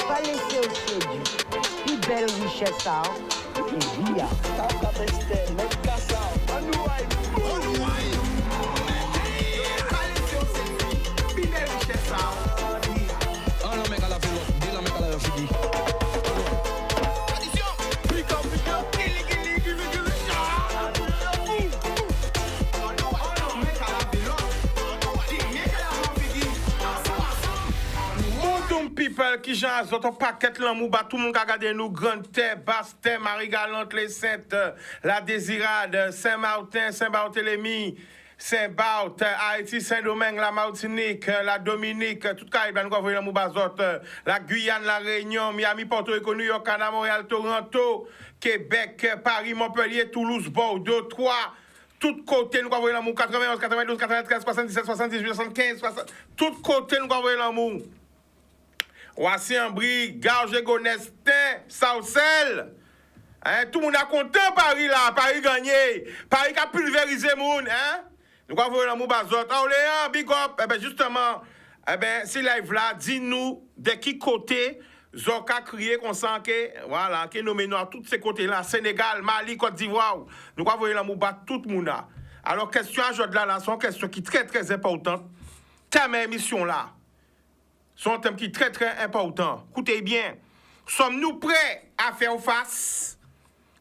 Pas laisser au séduit. Plus belle richesse, et via. People qui j'en autres paquet l'amour bat tout le monde a regardé nous grande terre basse terre Marie-Galante les Saintes la Désirade Saint-Martin Saint-Barthélemy Saint-Barth Haïti Saint-Domingue la Martinique la Dominique tout Caraïbes nous envoyer l'amour bazot la Guyane la Réunion Miami Porto Rico New York Canada Montréal Toronto Québec Paris Montpellier Toulouse Bordeaux Troyes tout côté nous envoyer l'amour 91 92 93 77 78 75 60 tout côté nous envoyer l'amour Ouassi-en-Brie, Garges-Gonestin, Saucelle. Hein? Tout le monde a content Paris là, Paris gagné. Paris qui a pulvérisé le monde. Hein? Nous avons vu l'amour bazot. Léon, big up. Eh ben justement, si live là, dis-nous de qui côté Zoka crié qu'on sent que, voilà, qui nommé nous à tous ces côtés-là, Sénégal, Mali, Côte d'Ivoire. Nous avons vu l'amour bazot tout le monde là. Alors, question à aujourd'hui là, c'est une question qui est très très importante. Ta même émission là. C'est un thème qui est très très important. Écoutez bien, sommes-nous prêts à faire face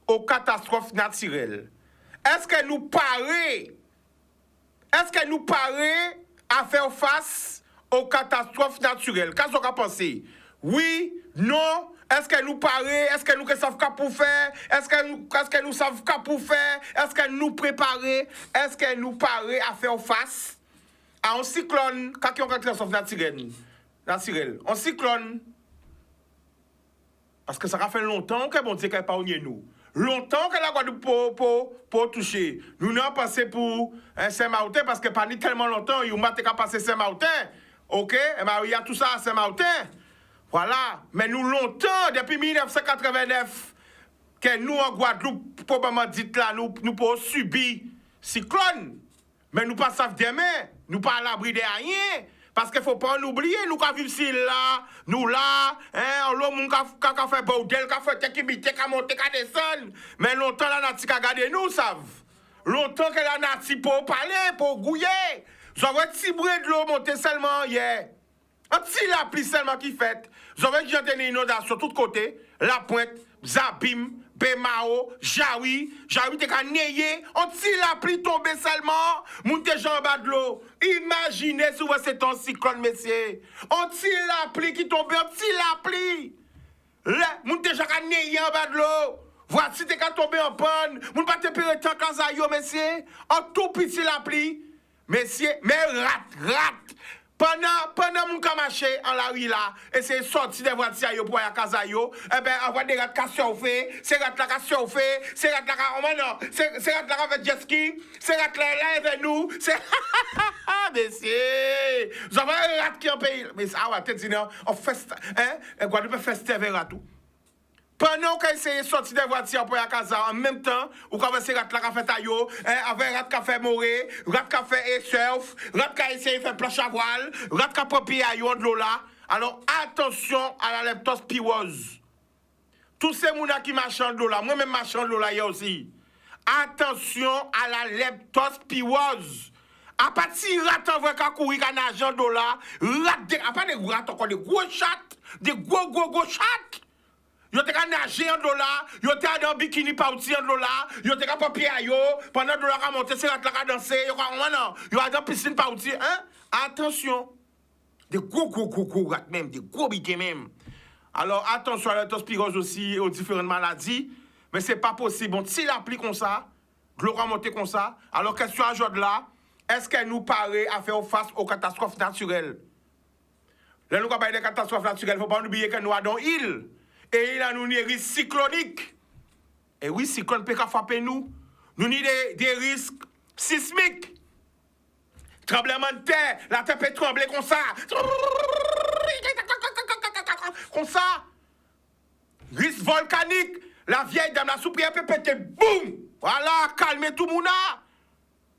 aux catastrophes naturelles? Est-ce que nous paraît à faire face aux catastrophes naturelles? Qu'est-ce qu'on a pensé? Oui, non, est-ce que nous paraît, est-ce que nous savons quoi pour faire? Est-ce que nous savons quoi pour faire? Est-ce que nous préparer? Est-ce que nous paraît à faire face à un cyclone quand il y a une catastrophe naturelle? Un cyclone. Parce que ça a fait longtemps que bon Dieu n'a pas oublié nous. Longtemps que la Guadeloupe pour toucher. Nous n'avons passé pour Saint-Martin parce que pas tellement longtemps, il y a passé Saint-Martin. OK? Et bien, il y a tout ça à Saint-Martin. Voilà. Mais nous, longtemps, depuis 1989, que nous, en Guadeloupe, probablement dit là, nous pouvons subir cyclone. Mais nous pas savons demain. Nous pas à l'abri de rien. Parce qu'il ne faut pas oublier, nous qui vivons ici, là, nous là, l'homme qui a fait bordel, qui a fait techimité, qui a monté, qui a descendu. Mais longtemps, la nati qui a gardé nous, savent. Longtemps que la nati pour parler, pour gouiller. Vous avez un petit bruit de l'eau monter seulement hier. Un petit la pluie seulement qui fait. Vous avez une inondation de tous côtés. La Pointe, Zabim, Bemao, Jaoui te ka neye, on ti la pluie tombe seulement, moun te jan bas de l'eau. Imaginez si c'est un cyclone, messieurs. On ti la pluie qui tombe, on ti la pluie. Là, moun te jan ka neye en bas de l'eau. Voici te ka tombe en panne, moun pa te pere tant kazayo, messieurs. En tout petit la pluie. Messieurs, mais rat. Pendant mon marché en la rue là, et c'est sorti des voitures pour aller à Kazayo, eh ben, avoir des rats qui surfent, c'est rats là qui surfent, c'est rats là c'est rats là avec jet ski, c'est rats là avec nous, c'est. Messieurs, vous avez un rat qui en pays. Mais ça, va te dire, on fait, hein, Guadeloupe fait avec ratou. Pendant qu'on essaye de sortir des voitures pour aller à Kaza, en même temps, ou quand ces rats là qui fait taillot, avec rat qui fait mourir, rat qui fait surf, rat qui essaye de faire planche à voile, rat qui a pied à de l'eau là. Alors attention à la leptospirose. Tous ces gens qui marchent de l'eau là, moi-même marchant de l'eau là aussi. Attention à la leptospirose. À partir de rat en vrai qu'à courir qu'à nager de l'eau là, à part des rats encore des gros chats, des gros chats. Yo te ka nager en dollar, yo te dans bikini parti en dollar, yo te ka papier à yo, pendant dollar ka monter, c'est la ka danser, yo ka non, yo dans piscine parti, hein? Attention. Des gros rats même, des gros biquets même. Alors attention à la leptospirose aussi aux différentes maladies, mais c'est pas possible. Bon, s'il applique comme ça, de l'eau monter comme ça, alors question à aujourd'hui là, est-ce qu'elle nous paraît à faire face aux catastrophes naturelles? Là nous parlons des catastrophes naturelles, il ne faut pas oublier que nous avons une île. Et il a nous des risques cycloniques. Et oui, cyclone peut frapper nous. Nous avons des risques sismiques. Tremblement de terre, la terre peut trembler comme ça. Comme ça. Risque volcanique, La vieille dame, la souprière peut péter, boum! Voilà, calmez tout le monde.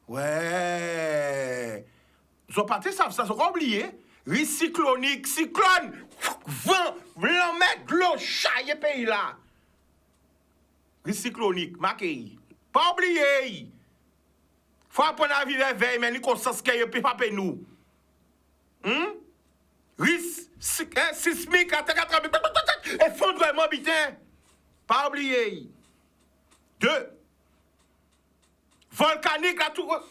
Ouais. Ils ont pas ça, ils ont oublié. Risque cyclonique, cyclone, vent, blanc, mettre l'eau, chaille pays là. Risque cyclonique, marqué. Pas oublier. Faut apprendre à vivre veille, mais nous conscience qu'il y a pas nous. Risque sismique, effondrement, bitin. Pas oublier. 2. Volcanique, la tour.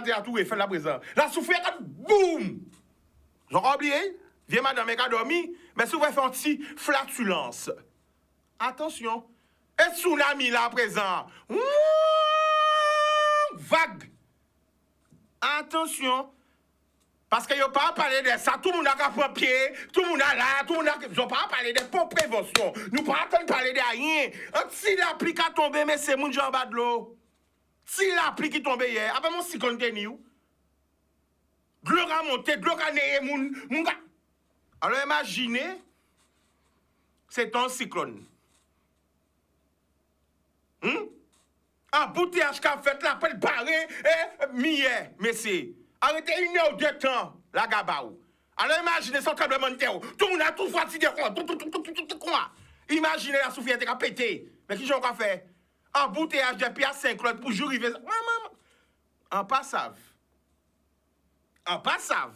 La tour fait la présence. La souffrance, boum! J'aurais oublié. Viens, madame, elle a dormi. Mais si vous faites un petit flatulence. Attention. Et tsunami là à présent. Vague. Attention. Parce que vous pas parlé de ça. Tout le monde a qu'à pied. Tout le monde a là. Tout le monde a. Vous pas parlé de pour prévention. Nous pas attendre parler de rien. Si l'appli a tombé, mais c'est mon en bas de l'eau. Si l'appli qui tombe hier, après mon cyclone tenu. De l'eau a monté, de l'eau a né, mon gars. Alors imaginez, c'est un cyclone. Embouteillage qu'a fait la pelle barrée et mieux, messieurs. Arrêtez 1 heure ou 2 temps, la gabaou. Alors imaginez son tremblement de terre. Tout le monde a tout fatigué. Imaginez la souffrance qui a pété. Mais qui j'en fait? Embouteillage depuis à 5 heures pour jouer. En passave. En passave.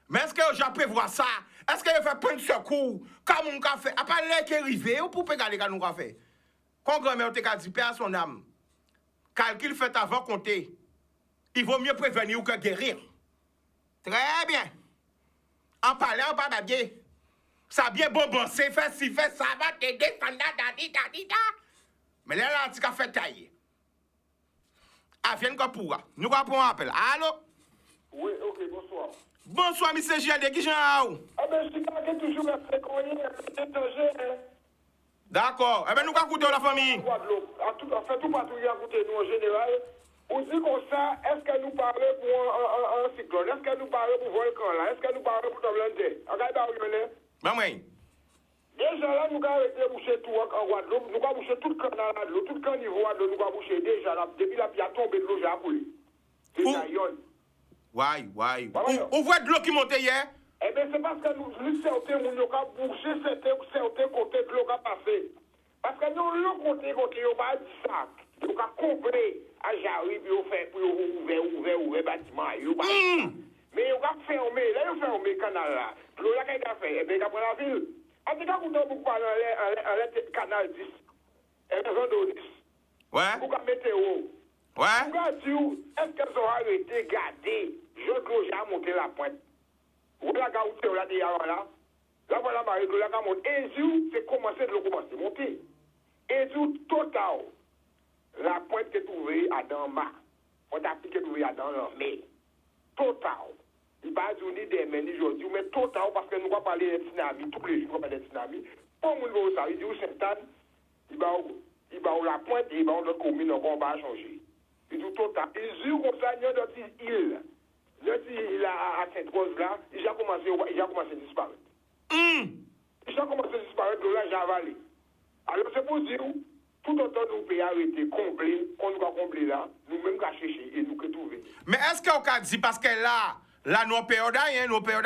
Mais est-ce que j'ai prévoir ça? Est-ce que je fais plein de secours? Comme on a fait? À part l'air qui est arrivé, ou pour regarder ce qu'on a fait? Quand grand-mère a dit, père à son âme, calcul fait avant compter. Il vaut mieux prévenir que guérir. Très bien. En parlant, on va bien. Ça bien bon, c'est fait, si fait, ça va t'aider, ça da. Mais là, tu as fait tailler. Ah, viens qu'on pourra. Nous allons un appel. Allô? Oui, ok, bonsoir. Bonsoir, M. GLD, qui j'en Ah ben, je suis pas toujours à faire quoi, D'accord. Eh bien, nous allons écouter la famille. En fait, tout patrouille à écouter nous en général. On dit comme ça, est-ce que nous parlons pour un cyclone? Est-ce que nous parlons pour volcan là? Est-ce que nous parlons pour tremblement de terre? Regardez, Maman. déjà là, nous avons arrêté de boucher tout en Guadeloupe. Nous avons bouché tout le canal de l'eau, tout le canal niveau de l'eau, nous avons bouché déjà là. Depuis la pierre tombée de l'eau, j'ai appelé. C'est ça, yon. Ouais. On voit de l'eau qui monte hier. Eh bien, c'est parce que nous, certains, nous avons bouché certains côtés de l'eau qui a passé. Parce que nous, l'autre côté, on va dire ça. Nous avons compris à Jarry, puis on fait pour ouvrir bâtiment. Mais on va fermer, là, on ferme le canal là. L'eau là, qu'est-ce qu'on a fait? Eh bien, après la ville. En tout cas, nous avons parlé en canal 10. Et réseau 10. Ouais. Pour la météo. Ouais. Pour la dire, est-ce qu'elles ont arrêté de garder Jean-Claude a monté la pointe? Vous la garoutez, là, déjà là. Là, voilà, Marie-Claude a monté. Et du, c'est commencé de le commencer à monter. Et du, total, la pointe est trouvée à Danma. On a appliqué trouvée à Danma. Mais, total. Il va dire ni des mais ni aujourd'hui, mais total, parce que nous allons parler de tsunami, tous les jours, nous allons parler de tsunami. Pour nous, nous ça, il dit, Saint-Anne, il va la pointe et il va notre commune, on va changer. Il dit, total. Il dit, comme ça, il y a notre île. Notre île à Sainte-Rose, là, il a commencé à disparaître. Il a commencé à disparaître, là, j'ai avalé. Alors, c'est pour dire, tout autant nous pouvons arrêter, combler, qu'on nous a comblé là, nous-mêmes qu'à chercher et nous que trouver. Mais est-ce qu'on a dit, parce que là, nous avons période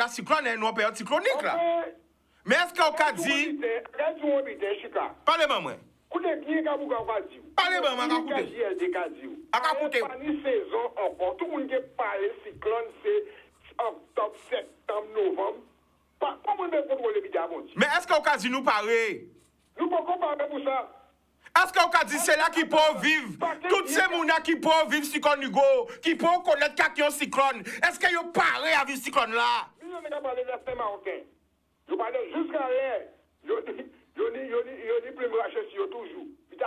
cyclone, nous avons période cyclonique là. Mais est-ce qu'on a dit. Parlez-moi. Écoutez bien, quand vous avez dit. Parlez-moi, écoutez. Parmi saison encore, tout le monde qui parle cyclone, c'est octobre, septembre, novembre. Comment on peut contrôler les vidéos? Mais est-ce qu'on a dit nous parler? Nous pouvons parler pour ça. Est-ce qu'on a dit c'est là qui peuvent vivre? Toutes ces mounas qui peuvent vivre cyclone Hugo, qui peuvent connaître quelqu'un cyclone. Est-ce qu'ils ont parlé à vivre cyclone là? Nous avons parlé de Saint-Martin. Nous parlons jusqu'à l'air. Ils ont plus racheter sur toujours. Puis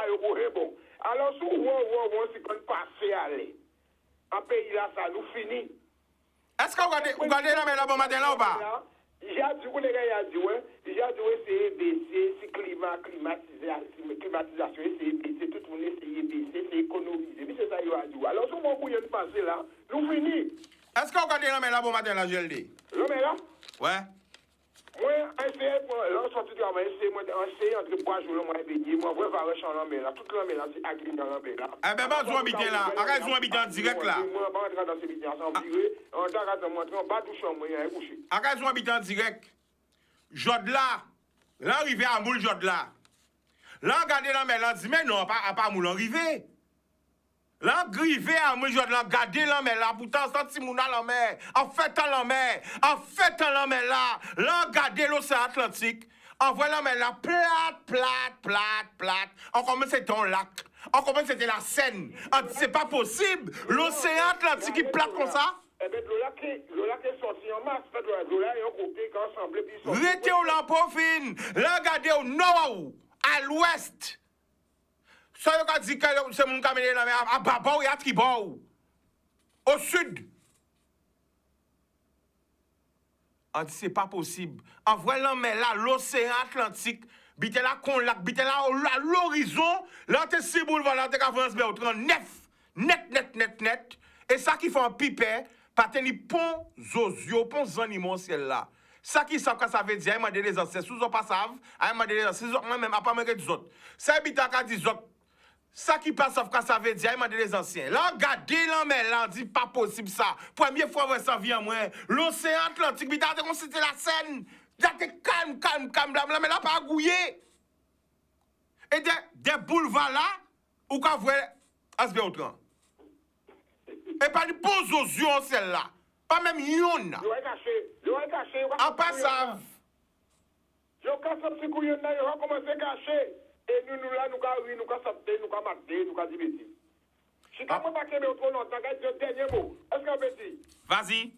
bon. Alors, si on cyclone passé à l'air, en pays là, ça nous finit. Est-ce qu'on regardez la main là bon matin là ou pas? J'ai dit, vous les gars, c'est EBC, c'est climatisation, c'est EBC, tout le monde c'est EBC, c'est économiser. Mais c'est ça, il a dit. Alors, si on bouille de passer là, nous finissons. Est-ce qu'on regarde la main là bon matin là, je le dis? La main là? Ouais. Moi, un CF, là, sorti de travail, c'est entre 3 jours, moi, baigné, moi, vrai, va rechercher l'homme là, toute l'homme là, c'est agri dans l'homme là. Eh ben, pas habiter là. Arrête, jouer habiter en direct là. Moi, pas rentrer dans ces vidéos, sans virer, on t'a qu'à montrer, on bat tout champ, moi, il est couché. Arrête, jouer habiter en direct. Jodla, là, arrivé à Moul Jodla. Là, regardez là, mais là, dit, mais non, pas Moul arrivé. Là, grivé à Moul Jodla, regardez là, mais là, pourtant, senti Mouna là, mais, en fait, là, mais là, regardez l'océan Atlantique. En voilà, mais là, plate. On commence c'était un lac. On commence c'était la Seine. On dit, c'est pas possible. L'océan Atlantique, il plate comme ça. Eh bien, le lac est sorti en masse. En fait, le lac est un côté qui ensemble, puis il sort. Restez au lampofine. Là, regardez au nord, à l'ouest. Ça, il a dit que c'est mon camion là, mais à Babou et à Tribou. Au sud. On dit, c'est pas possible. En voyant, mais là, l'océan Atlantique, bite là, qu'on lac, bite là, à l'horizon, là, t'es si boulevard, là, t'es qu'à France, mais au 39, net. Et ça qui fait un pipet, pas tenir pont zozio, pont zanimon ciel là. Ça qui savent que ça veut dire, il m'a dit les ancêtres, sous pas savent, il m'a dit les ancêtres, moi-même, à pas me des autres. Ça habite à des autres. Ça qui passe, sauf que ça veut dire, il m'a dit les anciens. Là, regardez, là, mais là, on dit pas possible ça. Première fois, ouais, ça vient, moi. L'océan Atlantique, mais t'as c'était la Seine. Là, t'es calme, là, mais là, pas gouillé. Et des boulevards là, où qu'on voit, à ce béotran. Et pas de beaux aux yeux, celle-là. Pas même yon, là. Yo est caché. En passant. Yo casse un petit couillon là, yo va commencer à cacher. Et nous là, nous avons sorti, nous avons maté, nous avons dit bêtises. Si tu n'as pas qu'aimé trop longtemps, tu as dit dernier mot. Est-ce qu'on peut dire? Vas-y.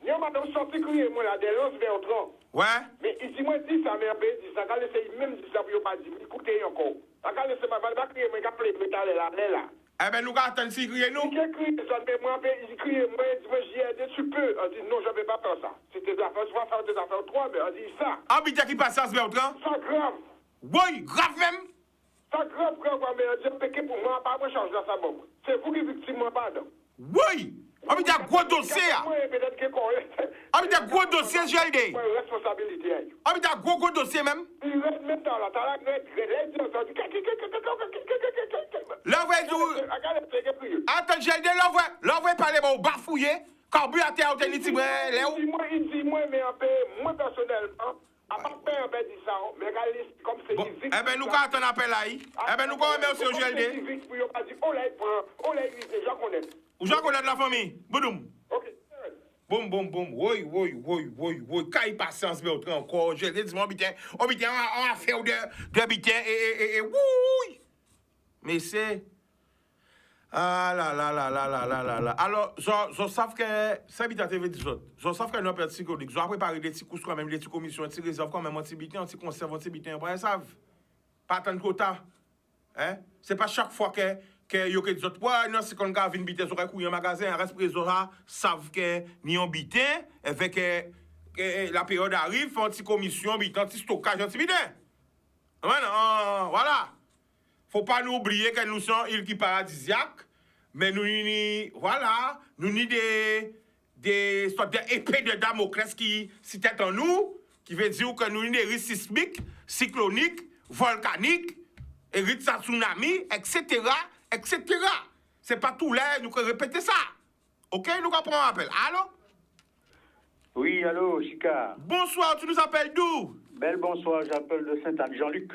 Nous avons sorti crier, moi, là, des lances vers 30. Ouais. Mais ici, moi, dis ça, mais après, dis ça, quand laisser même dire ça, pour ne pas dire, écoutez encore. Quand laisser ma balle, crier, moi, quand plaît, là. Eh ben, nous allons attendre si crier nous. Il crie, moi, il crie, moi, j'y ai dit, tu peux. On dit, non, je ne vais pas faire ça. C'était des affaires, je vais faire des affaires 3, mais on dit ça. Habitez qui passe à ce béotran? Ça grave. Oui, grave même. Ça grave, mais on dit, péché pour moi, pas moi, change dans sa bombe. C'est vous qui victime, moi, pardon. Oui. Habitez un gros dossier. Habitez un gros dossier, j'ai dit. Responsabilité. Habitez un gros dossier même. Il reste même temps là, t'as la Là, vous attends, j'ai dit, là, vous parlez, bon, bafouillé. Carburateur, vous avez dit, il dit, moi, mais un peu, moi, personnellement, à part faire un peu de ça, mais regardez, comme c'est bon, eh ben, nous, quand on appelle là, eh ben, nous, quand on met aussi au GLD. Ou j'en connais de la famille. Boudoum. Ok. Boum. Oui. Quand il passe en ce moment encore, je dis, on va faire de bitin et oui. Mais c'est. Ah là. Alors, je sais que ça habite à TV 18. Je sais que nous avons psychologique. Je vais préparer des petits courses quand même, des petites commissions, des petits réserves quand même, un petit bitin, un petit conserve, un petit bitin. Vous savez, pas tant de quota. Hein? C'est pas chaque fois que yo que des autres non c'est qu'on va venir biter sur un couille en magasin reste présent savent que ni on bitin avec la période arrive font une commission bitin petit stockage un petit bitin voilà faut pas nous oublier que nous sommes îles qui paradisiaques mais nous voilà nous ni des sortes d'épées de Damoclès qui c'était en nous qui veut dire que nous des risques sismiques cycloniques volcaniques et risques tsunami etc. C'est pas tout là, nous répéter ça. Ok, nous allons prendre un appel. Allô? Oui, allô, Chica. Bonsoir, tu nous appelles d'où? Bel bonsoir, j'appelle de Sainte-Anne, Jean-Luc.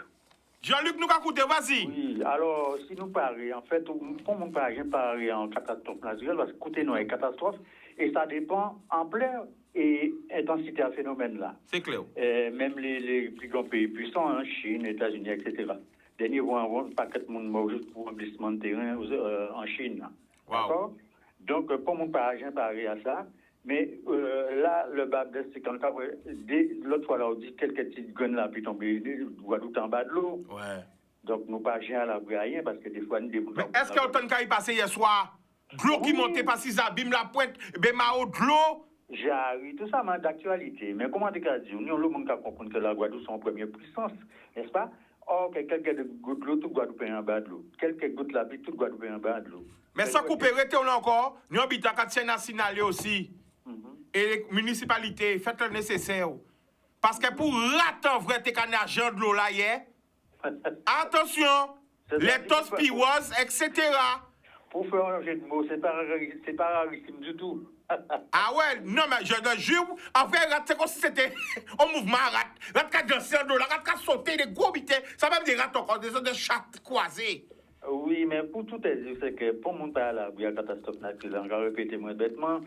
Jean-Luc, nous écoutez, vas-y. Oui, alors, si nous parlons, en fait, comme on parle en catastrophe naturelle, parce que écoutez, nous, une catastrophe, et ça dépend ampleur et intensité à phénomène là. C'est clair. Même les plus grands pays puissants, hein, Chine, États-Unis, etc. Dernier un paquet de monde mort juste pour un glissement de terrain en Chine. Wow. D'accord? Donc, comme on parle à ça, mais là, le bas de c'est quand l'autre fois, là, on dit quelques petites guns là, puis tomber, Guadeloupe en bas de l'eau. Ouais. Donc, nous pas à la rien parce que des fois, nous déboulons. Mais est-ce qu'il y a autant de cas qui passé hier soir? De l'eau qui montait par si abîme la pointe, ben ma haute de l'eau. J'ai tout ça, mais d'actualité. Mais comment tu as dit? Nous, le monde qui comprend que la Guadeloupe, c'est en première puissance, n'est-ce pas? Or, quelques gouttes de l'eau, tout Guadeloupe est en bas de l'eau. Quelques gouttes de la vie, tout Guadeloupe est en bas de l'eau. Mais sans couper, on a encore, nous habitons à Katien National aussi. Et les municipalités, faites le nécessaire. Parce que pour rater vrai, t'es qu'un agent de l'eau là, hier. Attention, les tospiwas, etc. Pour faire un jeu de mots, c'est pas rarissime du tout. Ah ouais, non, mais je te jure, après, c'est comme si c'était un mouvement rat. Rat qui a dansé en dos, rat qui a sauté, des gros bités. Ça même des rats encore, des chats croisés. Oui, mais pour tout dire, c'est que pour mon père, là, il y a catastrophe naturelle, on va répéter moins bêtement,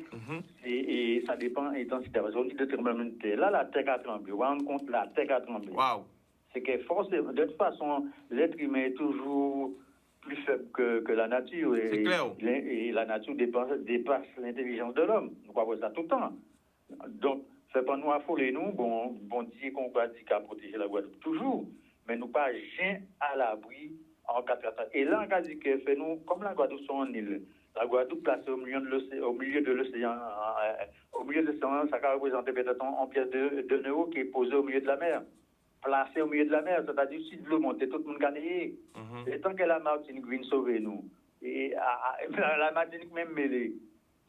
et ça dépend de l'intensité. Parce qu'on dit de tremblement de terre. Là, la terre a tremblé. On rend compte, la terre a tremblé. Waouh. C'est que forcément, de toute façon, l'être humain est toujours plus faible que la nature. C'est clair. Et la nature dépasse l'intelligence de l'homme. On va voir ça tout le temps. Donc, fait pas nous affoler, nous, bon Dieu qu'on va dire qu'à protéger la Guadeloupe toujours, mais nous pas rien à l'abri en cas de catastrophe. Et là, on a dit que fait nous, comme la Guadeloupe sont en île, la Guadeloupe placée au milieu de l'océan, au milieu de l'océan, ça va représenter peut-être en pièce de euro qui est posée au milieu de la mer. Placé au milieu de la mer, c'est-à-dire si de l'eau monte, tout le monde gagne. Et tant que la Martinique vient sauver nous, et la Martinique même mêlée,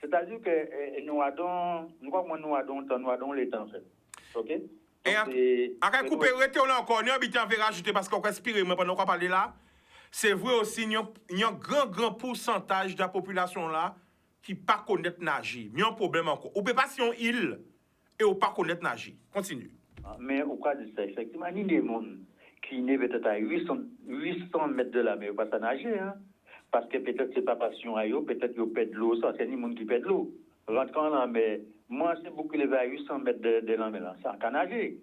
c'est-à-dire que nous avons les temps en fait. Ok? Et après couper rete là encore, nous habitants veut rajouter parce qu'on respire mais pendant qu'on parler là, c'est vrai aussi il y a un grand pourcentage de la population là qui pas connaître nager. Il y a un problème encore. Ou peut pas si on île et ou pas connaître nager. Continue. Mais au cas de ça, effectivement, il y a des gens qui naissent peut-être à 800 mètres de la mer, pas à nager, hein. Parce que peut-être c'est pas passion à eux, peut-être qu'ils perdent de l'eau, ça c'est des gens qui perdent de l'eau. Rentrant dans la mer, moi c'est beaucoup levé à 800 mètres de la mer, ça a nager.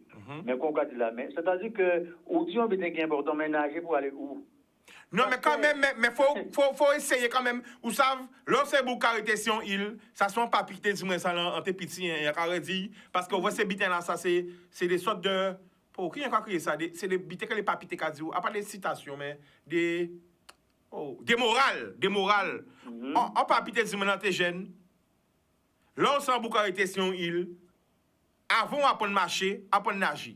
Mais qu'on cas de la mer, c'est-à-dire que, où dit on peut être important, mais nager pour aller où? Non, mais quand même, mais faut essayer quand même. Vous savez, lorsque vous arrêtez sur une île, ça soit pas piqué, dis-moi ça, en tes petits, il y a dit, parce que vous voyez ces bitins là, ça c'est des sortes de. Pour qui a créé ça? C'est des bitins que les papiers qu'a dit, à part des citations, mais des morales. On pas piqué, dis-moi dans tes jeunes. Lorsque vous arrêtez sur une île, avant apprendre à marcher, apprendre à nager.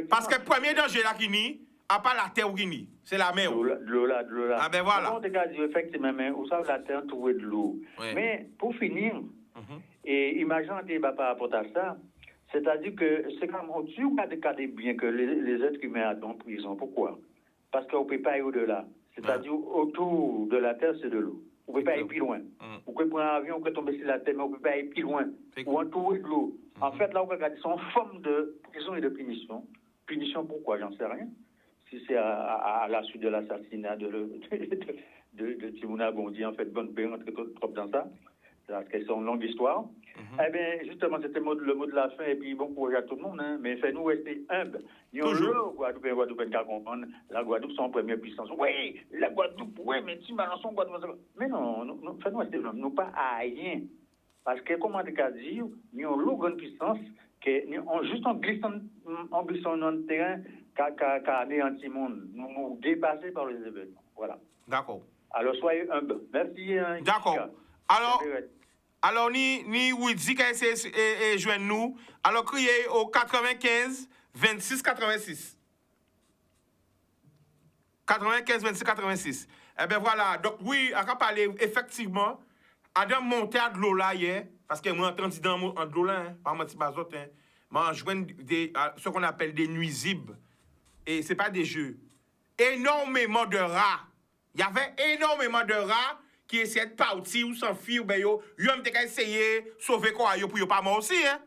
Parce que le premier danger là qui n'y, à part la terre ou Guinée, c'est la mer. De l'eau là. Ah ben voilà. On a dit effectivement, mais vous savez, la terre trouve de l'eau. Ouais. Mais pour finir, et imaginez par rapport à ça, c'est-à-dire que c'est comme au-dessus, on a des bien que les êtres humains sont en prison. Pourquoi? Parce qu'on ne peut pas aller au-delà. C'est-à-dire autour de la terre, c'est de l'eau. On ne peut pas aller plus loin. On peut prendre un avion, on peut tomber sur la terre, mais on ne peut pas aller plus loin. Ou entourer de l'eau. En fait, là, on regarde, ils sont en forme de prison et de punition. Punition pourquoi? J'en sais rien. Si c'est à la suite de l'assassinat de Timouna Bondi, en fait, bonne paix, entre trop dans ça. Parce que c'est une longue histoire. Eh bien, justement, c'était le mot de la fin, et puis bon courage à tout le monde, hein. Mais fais-nous rester humbles. Toujours. Guadeloupe, comprendre. La Guadeloupe, c'est en première puissance. Oui, la Guadeloupe, oui, mais tu balances en Guadeloupe. Mais non, fais-nous rester humbles. Nous pas à rien. Parce que, comment on a dit, nous avons une grande puissance, juste en glissant dans le terrain, qu'à anéantir le monde. Nous dépasser par les événements. Voilà. D'accord. Alors, soyez humbles. Merci. Hein, d'accord. Alors, ni Widi qui a essayé de joindre nous, alors criez au 95 26 86. 95 26 86. Eh bien voilà, donc oui, on va parler effectivement, Adam monté à de l'eau là hier, parce que moi, entendu dans de l'eau là, par mon petit bazot, moi, je joins ce qu'on appelle des nuisibles. Et ce n'est pas des jeux. Énormément de rats. Il y avait énormément de rats qui essayaient de partir ou s'enfuir, ben yo ont essayé de sauver quoi pour yo pas mort aussi, hein.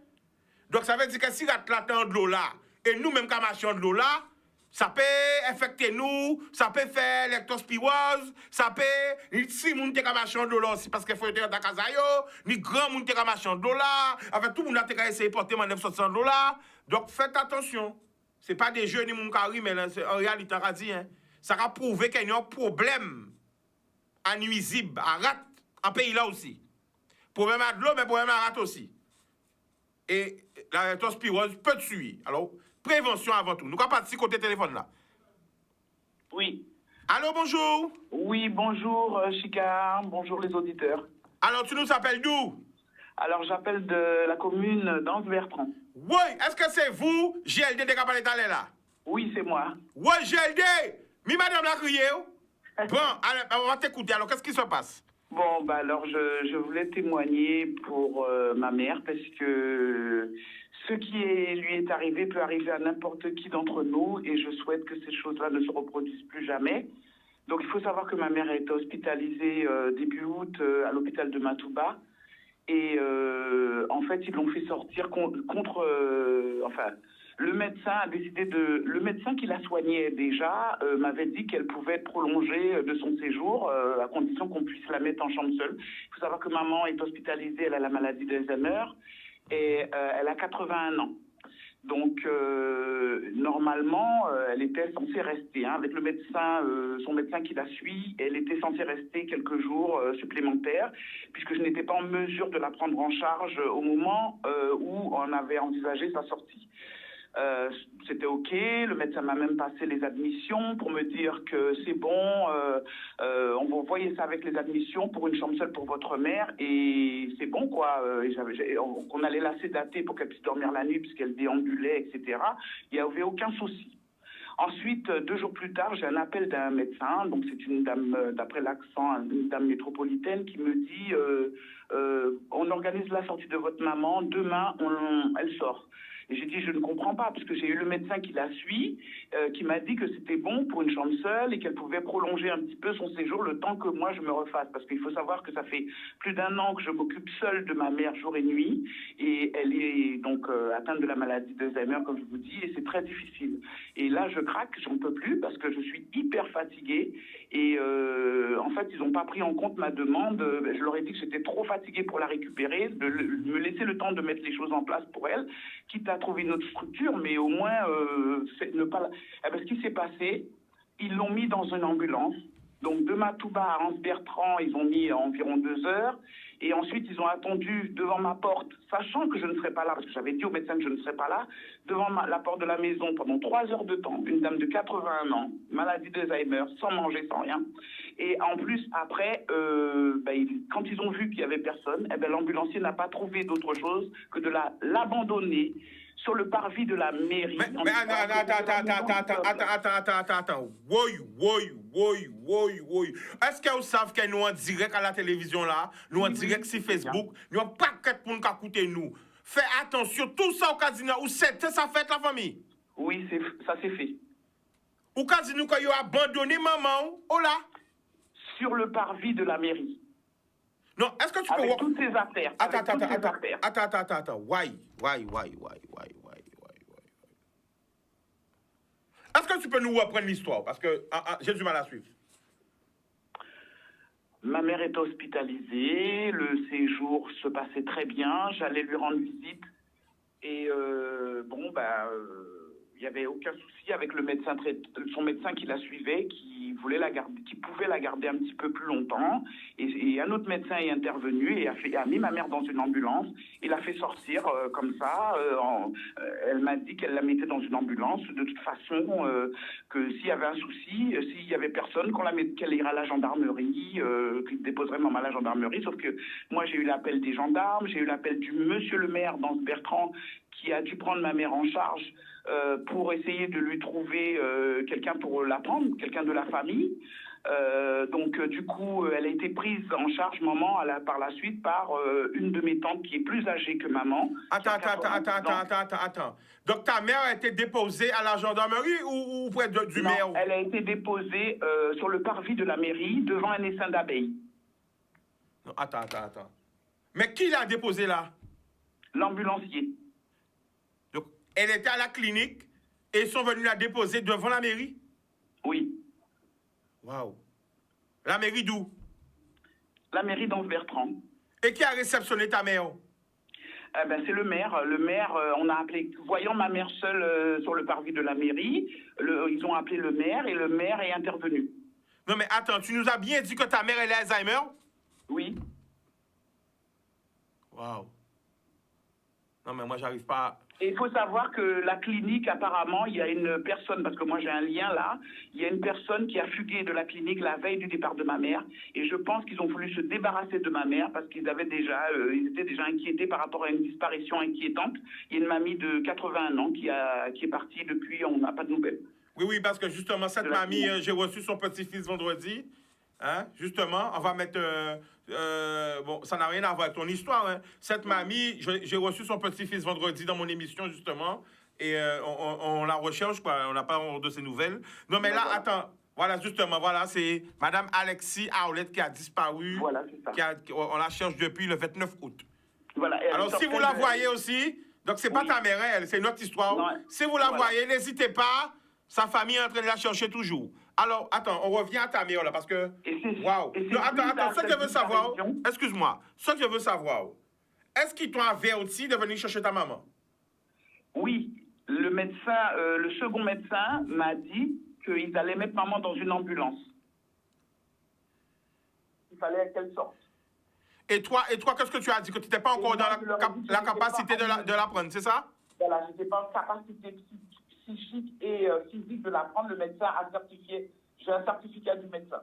Donc ça veut dire que si rat là dans de l'eau là, et nous même quand marchons de l'eau là, ça peut affecter nous, ça peut faire lectospirose, ça peut si moun te marchons de l'eau là aussi parce que faut être dans casa yo, ni grand moun te marchons de l'eau là, avec tout moun a essayé de porter manœuvre sur de l'eau là. Donc faites attention. C'est pas des jeux ni moun kari mais en réalité on a dit, hein, ça va prouver qu'il y a un problème à nuisible, à rat, en pays là aussi. Problème à de l'eau, mais problème à rat aussi. Et la lectospirose peut tuer. Alors, prévention avant tout. Nous allons partir côté téléphone là. Oui. Allô, bonjour. Oui, bonjour Chicard, bonjour les auditeurs. Alors, tu nous appelles d'où? Alors, j'appelle de la commune d'Anse-Bertrand. Oui, est-ce que c'est vous, GLD de Capalé là? Oui, c'est moi. Oui, GLD. Mi madame la crié. Bon, alors, on va t'écouter. Alors, qu'est-ce qui se passe? Bon, bah alors, je voulais témoigner pour ma mère parce que Ce qui lui est arrivé peut arriver à n'importe qui d'entre nous et je souhaite que ces choses-là ne se reproduisent plus jamais. Donc il faut savoir que ma mère a été hospitalisée début août à l'hôpital de Matouba et en fait ils l'ont fait sortir contre le médecin a décidé le médecin qui la soignait déjà m'avait dit qu'elle pouvait être prolongée de son séjour à condition qu'on puisse la mettre en chambre seule. Il faut savoir que maman est hospitalisée, elle a la maladie d'Alzheimer et elle a 81 ans. Donc, normalement, elle était censée rester, hein, avec le médecin, son médecin qui la suit, elle était censée rester quelques jours supplémentaires, puisque je n'étais pas en mesure de la prendre en charge au moment où on avait envisagé sa sortie. C'était OK, le médecin m'a même passé les admissions pour me dire que c'est bon, on va envoyer ça avec les admissions pour une chambre seule pour votre mère et c'est bon quoi, on allait la sédater pour qu'elle puisse dormir la nuit puisqu'elle déambulait, etc. Il n'y avait aucun souci. Ensuite, 2 jours plus tard, j'ai un appel d'un médecin, donc c'est une dame, d'après l'accent, une dame métropolitaine qui me dit on organise la sortie de votre maman, demain elle sort. Et j'ai dit, je ne comprends pas, parce que j'ai eu le médecin qui la suit, qui m'a dit que c'était bon pour une chambre seule et qu'elle pouvait prolonger un petit peu son séjour le temps que moi je me refasse. Parce qu'il faut savoir que ça fait plus d'1 an que je m'occupe seule de ma mère jour et nuit. Et elle est donc atteinte de la maladie d'Alzheimer, comme je vous dis, et c'est très difficile. Et là, je craque, j'en peux plus, parce que je suis hyper fatiguée. Et en fait, ils n'ont pas pris en compte ma demande. Je leur ai dit que j'étais trop fatiguée pour la récupérer, de me laisser le temps de mettre les choses en place pour elle, quitte à trouver une autre structure, mais au moins ne pas. Eh ben, ce qui s'est passé, ils l'ont mis dans une ambulance. Donc de Matouba à Anse-Bertrand, ils ont mis environ 2 heures. Et ensuite, ils ont attendu devant ma porte, sachant que je ne serais pas là, parce que j'avais dit au médecin que je ne serais pas là, devant la porte de la maison pendant 3 heures de temps. Une dame de 81 ans, maladie d'Alzheimer, sans manger, sans rien. Et en plus, après, quand ils ont vu qu'il n'y avait personne, eh ben, l'ambulancier n'a pas trouvé d'autre chose que de l'abandonner sur le parvis de la mairie. Mais attends. Oui. Est-ce que vous savez que nous en direct à la télévision là, nous en direct sur Facebook, nous n'avons pas de monde qui écoute nous. Fais attention, tout ça au casino, ou c'est ça fait la famille? Oui, ça s'est fait. Au casino, quand vous avez abandonné maman, oh là? Sur le parvis de la mairie. Non, est-ce que tu peux... Avec toutes ces affaires. Attends. Why? Est-ce que tu peux nous reprendre l'histoire? Parce que j'ai du mal à suivre. Ma mère est hospitalisée, le séjour se passait très bien, j'allais lui rendre visite et il n'y avait aucun souci avec le médecin, son médecin qui la suivait, qui voulait la garder, qui pouvait la garder un petit peu plus longtemps. Et un autre médecin est intervenu et a mis ma mère dans une ambulance. Il l'a fait sortir comme ça. Elle m'a dit qu'elle la mettait dans une ambulance de toute façon, que s'il y avait un souci, s'il y avait personne, qu'elle ira à la gendarmerie, qu'il déposerait maman à la gendarmerie. Sauf que moi j'ai eu l'appel des gendarmes, j'ai eu l'appel du monsieur le maire d'Anse-Bertrand qui a dû prendre ma mère en charge pour essayer de lui trouver quelqu'un pour la prendre, quelqu'un de la famille. Donc du coup, elle a été prise en charge, maman, par la suite, par une de mes tantes qui est plus âgée que maman. Attends. Donc ta mère a été déposée à la gendarmerie ou près du maire? Non, elle a été déposée sur le parvis de la mairie, devant un essaim d'abeilles. Non, attends. Mais qui l'a déposée là? L'ambulancier. Donc, elle était à la clinique et ils sont venus la déposer devant la mairie? Oui. Waouh. La mairie d'où? La mairie d'Anse-Bertrand. Et qui a réceptionné ta mère? C'est le maire. Le maire, on a appelé, voyant ma mère seule sur le parvis de la mairie, ils ont appelé le maire et le maire est intervenu. Non mais attends, tu nous as bien dit que ta mère elle a Alzheimer? Oui. Waouh. Non mais moi j'arrive pas... Et il faut savoir que la clinique, apparemment, il y a une personne, parce que moi j'ai un lien là, il y a une personne qui a fugué de la clinique la veille du départ de ma mère. Et je pense qu'ils ont voulu se débarrasser de ma mère parce qu'ils étaient déjà inquiétés par rapport à une disparition inquiétante. Il y a une mamie de 81 ans qui est partie depuis, on n'a pas de nouvelles. Oui, parce que justement, cette mamie, j'ai reçu son petit-fils vendredi. Hein? Justement, on va mettre... bon, ça n'a rien à voir avec ton histoire. Hein? Cette mamie, j'ai reçu son petit-fils vendredi dans mon émission, justement. Et on la recherche, quoi. On n'a pas de ses nouvelles. Non, mais là, attends. Voilà, justement, voilà, c'est Madame Alexis Aoulette qui a disparu. Voilà, c'est ça. On la cherche depuis le 29 août. Voilà, alors, si vous la voyez aussi, donc c'est pas ta mère, elle, c'est une autre histoire. Non, si vous la voyez, n'hésitez pas. Sa famille est en train de la chercher toujours. Alors, attends, on revient à ta mère, là, parce que... Waouh! Attends, ce que je veux savoir... Excuse-moi. Ce que je veux savoir, est-ce qu'ils t'ont averti de venir chercher ta maman? Oui. Le médecin, le second médecin m'a dit qu'ils allaient mettre maman dans une ambulance. Il fallait qu'elle sorte. Et toi, qu'est-ce que tu as dit? Que tu n'étais pas encore dans la capacité de la prendre, c'est ça? Voilà, je n'étais pas en capacité psychique et physique de la prendre. Le médecin a certifié. J'ai un certificat du médecin.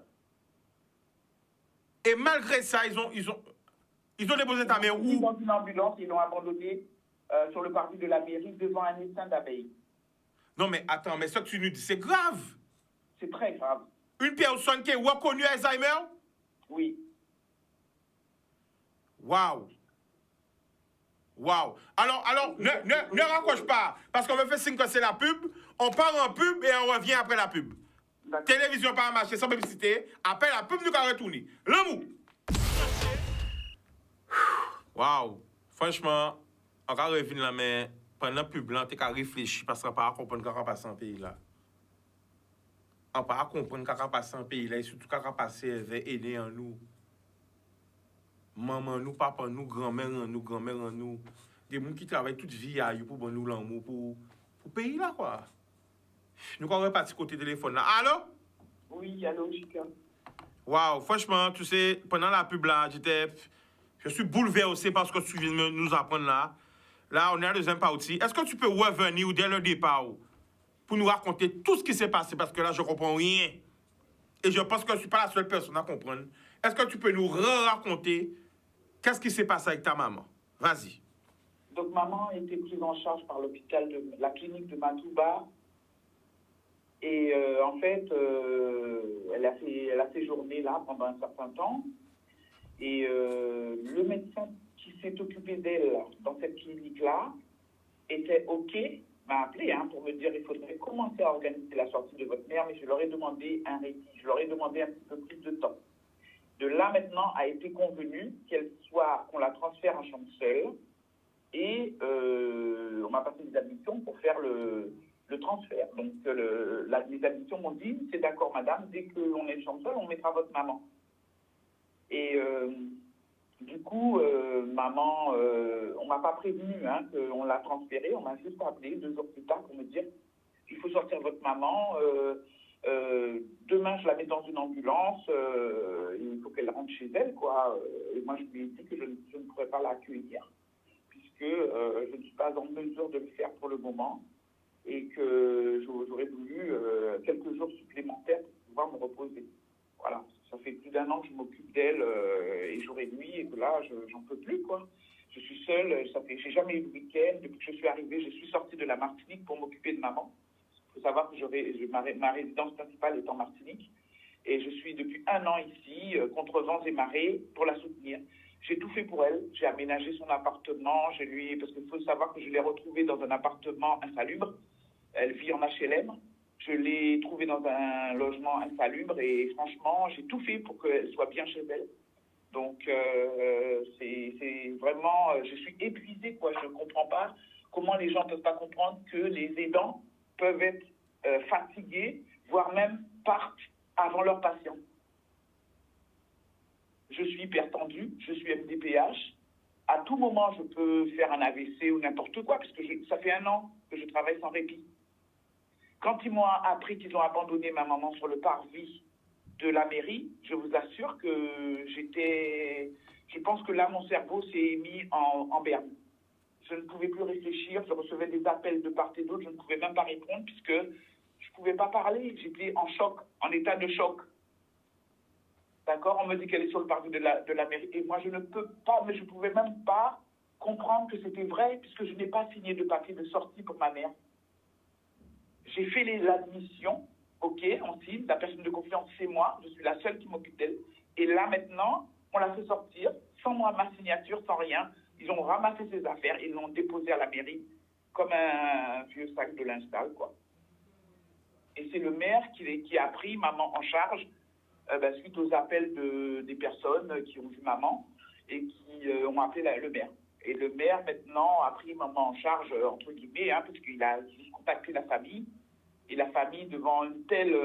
Et malgré ça, ils ont déposé ta mère où? Dans une ambulance, ils l'ont abandonnée sur le parvis de la mairie devant un essaim d'abeilles. Non, mais attends, mais ce que tu nous dis, c'est grave. C'est très grave. Une personne qui est reconnue Alzheimer? Oui. Waouh. Waouh. Alors, ne raccroche pas, parce qu'on me fait signe que c'est la pub. On part en pub et on revient après la pub. Télévision par marché sans publicité. Après la pub, nous allons retourner. L'amour. Waouh. Franchement, on va revenir là, mais pendant la pub, là, on a réfléchi parce qu'on ne peut pas comprendre ce qui passe dans le pays là. On ne peut pas comprendre ce qui passe dans le pays là, et surtout ce qui passe avec aider en nous. Maman, nous, papa, nous, grand-mère, nous. Des gens qui travaillent toute vie à pour nous l'amour, pour le pays là, quoi. Nous allons repartir côté téléphone là. Allô? Oui, allô, Chica. Waouh, franchement, tu sais, pendant la pub là, je suis bouleversé par ce que tu viens de nous apprendre là. Là, on est à la deuxième partie. Est-ce que tu peux revenir dès le départ pour nous raconter tout ce qui s'est passé? Parce que là, je ne comprends rien. Et je pense que je ne suis pas la seule personne à comprendre. Est-ce que tu peux nous raconter qu'est-ce qui s'est passé avec ta maman? Vas-y. Donc, maman a été prise en charge par l'hôpital de la clinique de Matouba. Et en fait, elle a séjourné là pendant un certain temps. Et le médecin qui s'est occupé d'elle dans cette clinique-là était OK, m'a appelé pour me dire qu'il faudrait commencer à organiser la sortie de votre mère, mais je leur ai demandé un répit, je leur ai demandé un petit peu plus de temps. De là maintenant a été convenu qu'on la transfère en chambre seule et on m'a passé des admissions pour faire le transfert. Donc les admissions m'ont dit, c'est d'accord madame, dès qu'on est en chambre seule, on mettra votre maman. Et du coup, maman, on m'a pas prévenu qu'on l'a transférée, on m'a juste appelé 2 jours plus tard pour me dire il faut sortir votre maman, demain je la mets dans une ambulance, il faut qu'elle rentre chez elle, quoi. Et moi je lui ai dit que je ne pourrais pas l'accueillir, puisque je ne suis pas en mesure de le faire pour le moment, et que j'aurais voulu quelques jours supplémentaires pour pouvoir me reposer. Voilà, ça fait plus d'1 an que je m'occupe d'elle et jour et nuit, et que là, j'en peux plus, quoi. Je suis seule, j'ai jamais eu de week-end. Depuis que je suis arrivée, je suis sortie de la Martinique pour m'occuper de maman. Il faut savoir que ma résidence principale est en Martinique. Et je suis depuis 1 an ici, contre vents et marées, pour la soutenir. J'ai tout fait pour elle. J'ai aménagé son appartement. Parce qu'il faut savoir que je l'ai retrouvée dans un appartement insalubre. Elle vit en HLM. Je l'ai trouvée dans un logement insalubre et franchement, j'ai tout fait pour qu'elle soit bien chez elle. Donc, c'est vraiment... je suis épuisée, quoi. Je ne comprends pas comment les gens ne peuvent pas comprendre que les aidants peuvent être fatigués, voire même partent avant leurs patients. Je suis hypertendue, je suis MDPH. À tout moment, je peux faire un AVC ou n'importe quoi, parce que ça fait 1 an que je travaille sans répit. Quand ils m'ont appris qu'ils ont abandonné ma maman sur le parvis de la mairie, je vous assure que je pense que là, mon cerveau s'est mis en berne. Je ne pouvais plus réfléchir, je recevais des appels de part et d'autre, je ne pouvais même pas répondre puisque je ne pouvais pas parler. J'étais en choc, en état de choc. D'accord? On me dit qu'elle est sur le parvis de la mairie et moi, je ne peux pas, mais je ne pouvais même pas comprendre que c'était vrai puisque je n'ai pas signé de papier de sortie pour ma mère. J'ai fait l'admission Ok, on signe, la personne de confiance, c'est moi, je suis la seule qui m'occupe d'elle. Et là, maintenant, on l'a fait sortir, sans moi, ma signature, sans rien. Ils ont ramassé ses affaires, ils l'ont déposé à la mairie, comme un vieux sac de linge sale, quoi. Et c'est le maire qui a pris maman en charge, suite aux appels des personnes qui ont vu maman et qui ont appelé le maire. Et le maire, maintenant, a pris maman en charge, entre guillemets, hein, parce qu'il a juste contacté la famille. Et la famille, devant une telle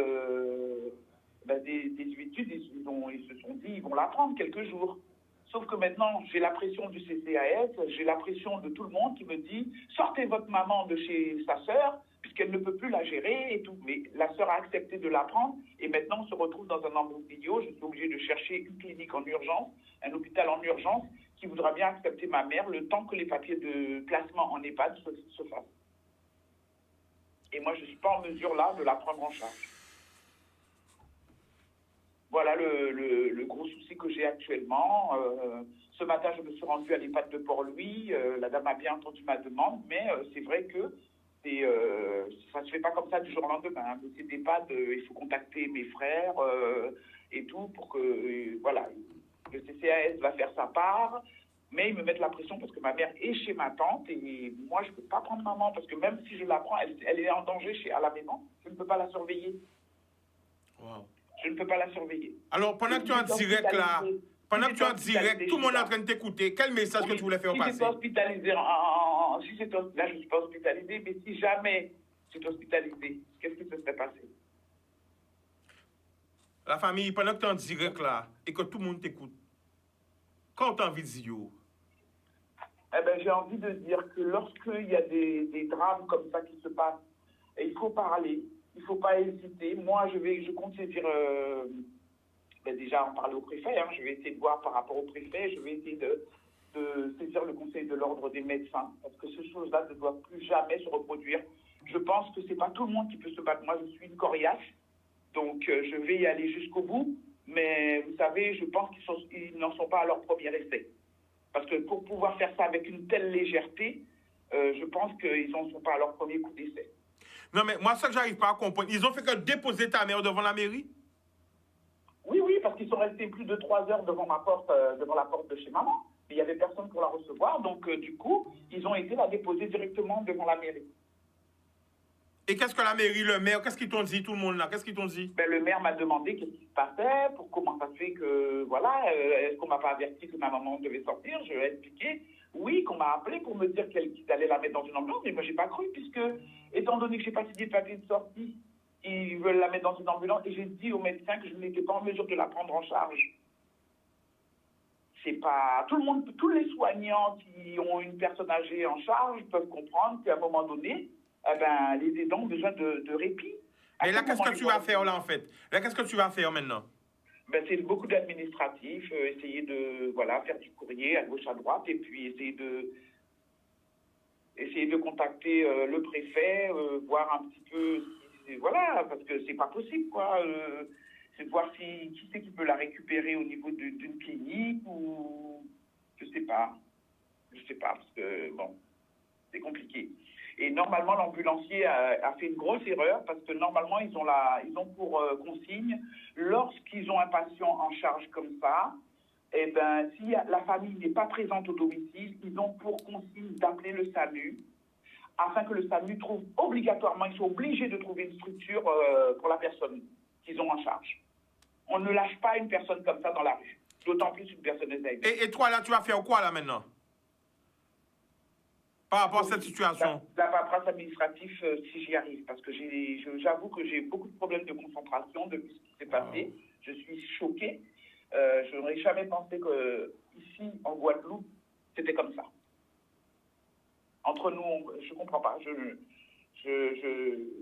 désuétude, ils se sont dit, ils vont la prendre quelques jours. Sauf que maintenant, j'ai la pression du CCAS, j'ai la pression de tout le monde qui me dit, sortez votre maman de chez sa sœur, puisqu'elle ne peut plus la gérer et tout. Mais la sœur a accepté de la prendre, et maintenant on se retrouve dans un embouteillage. Je suis obligée de chercher une clinique en urgence, un hôpital en urgence, qui voudra bien accepter ma mère le temps que les papiers de placement en EHPAD se fassent. Et moi, je ne suis pas en mesure, là, de la prendre en charge. Voilà le gros souci que j'ai actuellement. Ce matin, je me suis rendue à l'EHPAD de Port-Louis. La dame a bien entendu ma demande, mais c'est vrai que ça ne se fait pas comme ça du jour au lendemain. Hein. Ces EHPAD, il faut contacter mes frères et tout pour que, voilà, le CCAS va faire sa part. Mais ils me mettent la pression parce que ma mère est chez ma tante et moi, je ne peux pas prendre maman parce que même si je la prends, elle est en danger à la maison. Je ne peux pas la surveiller. Wow. Je ne peux pas la surveiller. Alors, pendant que tu es en direct là, pendant que tu es en direct, tout le monde est en train de t'écouter. Quel message que tu voulais faire passer? Si c'est hospitalisé, là, je ne suis pas hospitalisée, mais si jamais c'est hospitalisé, qu'est-ce qui se serait passé? La famille, pendant que tu es en direct là et que tout le monde t'écoute, quand tu as envie de dire, j'ai envie de dire que lorsqu'il y a des drames comme ça qui se passent, il faut parler, il ne faut pas hésiter. Moi, je compte saisir, déjà en parler au préfet, hein, je vais essayer de voir par rapport au préfet, je vais essayer de saisir le conseil de l'ordre des médecins, parce que ces choses-là ne doivent plus jamais se reproduire. Je pense que ce n'est pas tout le monde qui peut se battre. Moi, je suis une coriace, donc je vais y aller jusqu'au bout, mais vous savez, je pense qu'ils n'en sont pas à leur premier essai. Parce que pour pouvoir faire ça avec une telle légèreté, je pense qu'ils n'en sont pas à leur premier coup d'essai. Non, mais moi, ça que j'arrive pas à comprendre, ils ont fait que déposer ta mère devant la mairie? Oui, parce qu'ils sont restés plus de 3 heures devant la porte de chez maman. Il n'y avait personne pour la recevoir, donc du coup, ils ont été la déposer directement devant la mairie. Et qu'est-ce que la mairie, le maire, qu'est-ce qu'ils t'ont dit, tout le monde là? Qu'est-ce qu'ils t'ont dit? Le maire m'a demandé qu'est-ce qui se passait, comment ça se fait que, voilà, est-ce qu'on m'a pas averti que ma maman devait sortir? Je lui ai expliqué, oui, qu'on m'a appelé pour me dire qu'ils allaient la mettre dans une ambulance, mais moi, j'ai pas cru, puisque, étant donné que j'ai pas signé de papier de sortie, ils veulent la mettre dans une ambulance, et j'ai dit au médecin que je n'étais pas en mesure de la prendre en charge. C'est pas tout le monde, tous les soignants qui ont une personne âgée en charge peuvent comprendre qu'à un moment donné, les aidants ont besoin de répit. Mais là, qu'est-ce que tu vas faire là en fait? Là, qu'est-ce que tu vas faire maintenant? C'est beaucoup d'administratifs, essayer de faire du courrier à gauche à droite et puis essayer de contacter le préfet, voir un petit peu, parce que c'est pas possible quoi. C'est de voir qui c'est qui peut la récupérer au niveau d'une clinique ou je sais pas parce que bon, c'est compliqué. Et normalement, l'ambulancier a fait une grosse erreur parce que normalement, ils ont pour consigne, lorsqu'ils ont un patient en charge comme ça, si la famille n'est pas présente au domicile, ils ont pour consigne d'appeler le SAMU afin que le SAMU trouve obligatoirement, ils sont obligés de trouver une structure pour la personne qu'ils ont en charge. On ne lâche pas une personne comme ça dans la rue, d'autant plus une personne aisée. Et toi, là, tu vas faire quoi, là, maintenant? Par rapport à cette situation? La paperasse administrative, si j'y arrive, parce que j'avoue que j'ai beaucoup de problèmes de concentration depuis ce qui s'est passé. Je suis choquée. Je n'aurais jamais pensé qu'ici, en Guadeloupe, c'était comme ça. Entre nous, je ne comprends pas.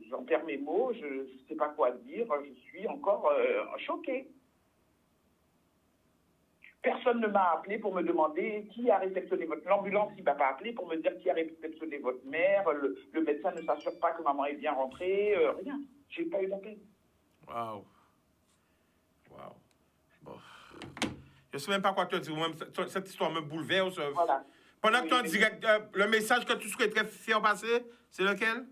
J'en perds mes mots, je ne sais pas quoi dire, je suis encore choquée. Personne ne m'a appelé pour me demander qui a réceptionné votre... L'ambulance, il ne m'a pas appelé pour me dire qui a réceptionné votre mère, le médecin ne s'assure pas que maman est bien rentrée, rien. Je n'ai pas eu d'appel. Waouh. Bon. Je ne sais même pas quoi te dire, même cette histoire me bouleverse. Voilà. Pendant que tu es en direct, le message que tu souhaiterais faire passer, c'est lequel?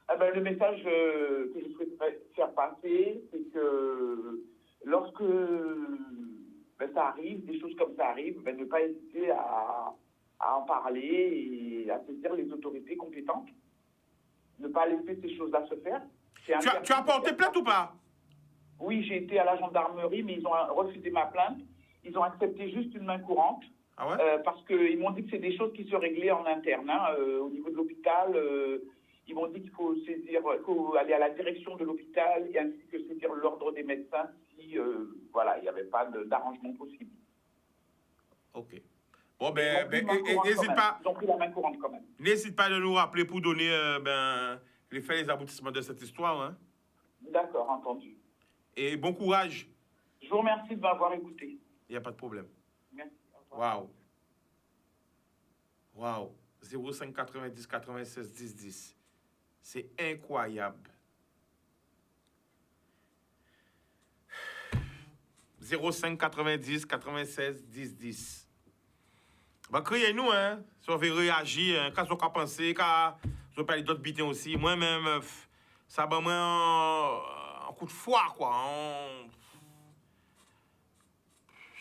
Le message que je souhaiterais faire passer, c'est que lorsque ça arrive, des choses comme ça arrivent, ne pas hésiter à en parler et à saisir les autorités compétentes. Ne pas laisser ces choses-là se faire. Tu as porté plainte ou pas? Oui, j'ai été à la gendarmerie, mais ils ont refusé ma plainte. Ils ont accepté juste une main courante. Ah ouais? Parce qu'ils m'ont dit que c'est des choses qui se réglaient en interne. Au niveau de l'hôpital, ils m'ont dit qu'il faut aller à la direction de l'hôpital et ainsi que saisir l'ordre des médecins si il n'y avait pas d'arrangement possible. Ok. Bon, n'hésite pas. Ils ont pris la main courante quand même. N'hésite pas de nous rappeler pour donner les faits et les aboutissements de cette histoire. Hein. D'accord, entendu. Et bon courage. Je vous remercie de m'avoir écouté. Il n'y a pas de problème. Merci. Waouh. 05 90 96 10 10. C'est incroyable. 05 90 96 10 10. Criez-nous, hein. Si on veut réagir, hein, quand on a pensé, quand on parle d'autres bitins aussi. Moi-même, ça va moi un coup de foi, quoi.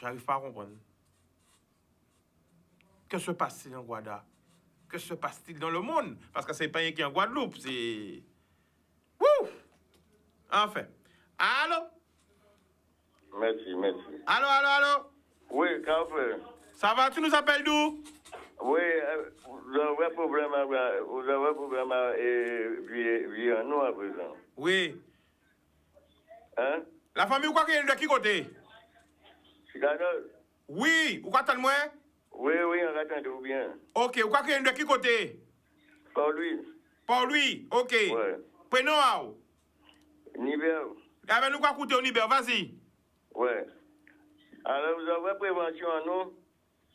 J'arrive pas à comprendre. Que se passe-t-il en Guadeloupe? Que se passe-t-il dans le monde? Parce que c'est pas rien qui est en Guadeloupe, c'est... Wouh! Enfin. Allô? Merci. Allô? Oui, Café. Ça va? Tu nous appelles d'où? Oui, vous avez un problème avec nous à présent. Oui. Hein? La famille, vous croyez qu'elle est de qui côté? Chicago? Oui. Vous croyez moi? Oui, on attend bien. Ok. Vous croyez qu'elle est de qui côté? Par lui. Par lui. Ok. Oui. Prénom à où? Niver. Ah ben, nous quoi écouter au Niber, vas-y. Oui. Alors, vous avez prévention à nous.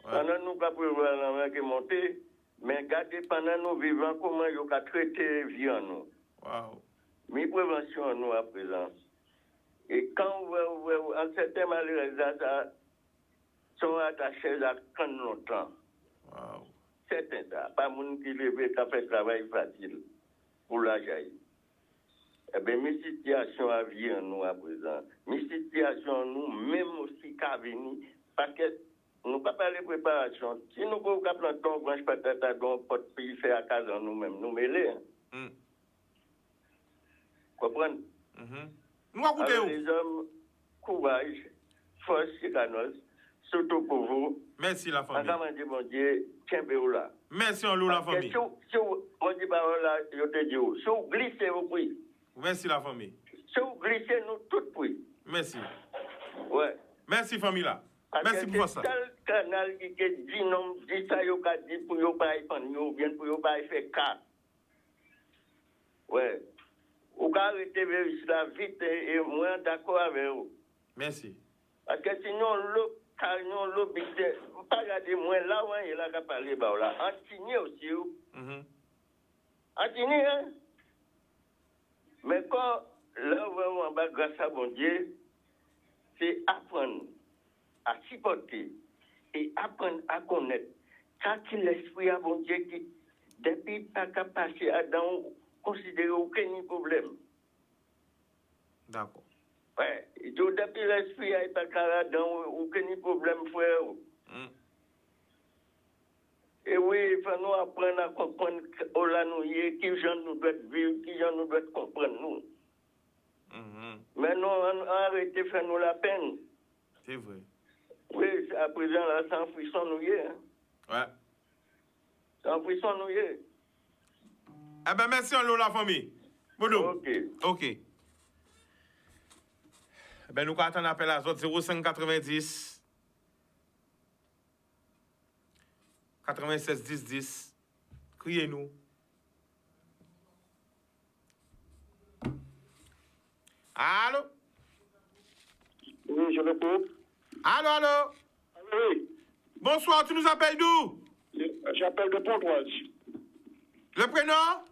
Pendant nous, pas prévoir la main qui monte, mais gardez pendant nous vivants comment ils ont traité vie en nous. Wow. Mais prévention à nous à présent. Et quand vous en certains malheureux, ça sont attachés à quand longtemps. Wow. Certains, pas moun qui lève, qui fait travail facile pour la jaillir. Eh bien, mes situations à vivre en nous à présent, mes situations nous, même aussi qu'à venir, parce que nous ne pouvons pas parler de préparation. Si nous pouvons planter une branche patate à don, pot pays faire à casa nous-mêmes, nous mêler. Comprenez? Nous allons écouter. Les hommes, courage, force, chicanos, surtout pour vous. Merci la famille. En dit, mon Dieu, tiens, là. Merci en la famille. Si vous dites, là, je te dis, si vous glissez, vous prix. Merci la famille. Si vous glissez, nous tous prix. Merci. Ouais. Merci famille là. Merci pour ça. C'est tel canal qui dit non, dit ça, il a dit pour ne pas y prendre, bien pour ne pas y faire cas. Ouais. Vous pouvez arrêter la vite et moi d'accord avec vous. Merci. Parce que sinon, l'eau, vous pas regarder moi là où il a parlé, là. Antigné aussi. Antigné, hein? Mais quand là où on va grâce à mon Dieu, c'est apprendre à supporter et apprendre à connaître. Ça qui l'esprit à mon Dieu qui, depuis pas qu'à passer à dans, considérer aucun problème. D'accord. Ouais. Et depuis l'esprit à pas qu'à dans, aucun problème, frère. Et oui, il faut nous apprendre à comprendre qui gens nous doit vivre, qui gens nous doit comprendre nous. Mais nous, arrêtez de faire nous la peine. C'est vrai. Oui, à présent, là, sans frisson nous y est. Hein. Ouais. Sans frisson nous y est. Eh bien, merci en la famille. Boudou. Ok. Eh bien, nous attendons l'appel à 05 90 96 10 10. Criez-nous. Allô? Oui, je réponds. Allô? Oui. Bonsoir, tu nous appelles d'où? J'appelle de Pontoise. Le prénom?